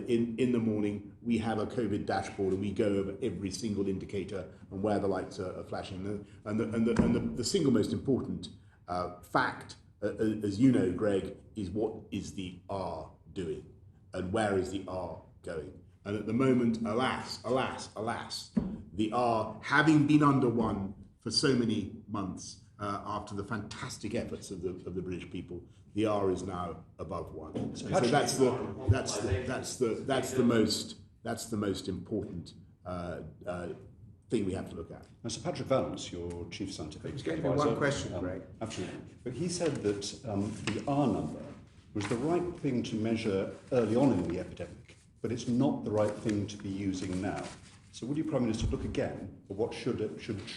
Speaker 2: in the morning, we have a COVID dashboard and we go over every single indicator and where the lights are flashing. And the single most important fact, as you know, Greg, is what is the R doing and where is the R going? And at the moment, alas, the R, having been under one for so many months after the fantastic efforts of the British people, the R is now above one. So that's the most important thing we have to look at.
Speaker 3: Now, Sir Patrick Vallance, your chief scientific advisor.
Speaker 1: One question, Greg.
Speaker 3: Absolutely. But he said that the R number was the right thing to measure early on in the epidemic, but it's not the right thing to be using now. So would you, Prime Minister, look again at what should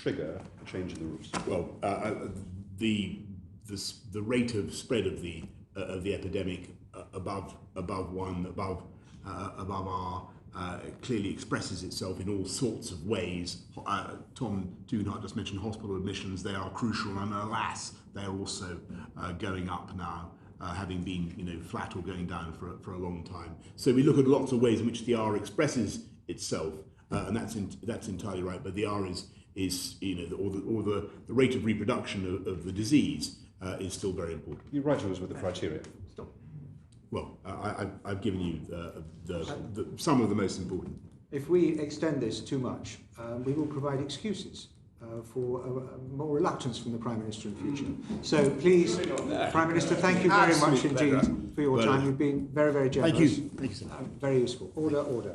Speaker 3: trigger a change in the rules?
Speaker 2: Well, the rate of spread of the epidemic above one, above R, clearly expresses itself in all sorts of ways. Tom Dugenhart just mentioned hospital admissions. They are crucial, and alas, they're also going up now, having been flat or going down for a long time. So we look at lots of ways in which the R expresses itself, and that's entirely right. But the R is the rate of reproduction of the disease is still very important.
Speaker 3: You're right, it was with the criteria.
Speaker 2: Well, I've given you some of the most important.
Speaker 1: If we extend this too much, we will provide excuses for more reluctance from the Prime Minister in future. So please, Prime Minister, thank you very much indeed for your time. You've been very, very generous.
Speaker 2: Thank you. Thank you, sir.
Speaker 1: Very useful. Order.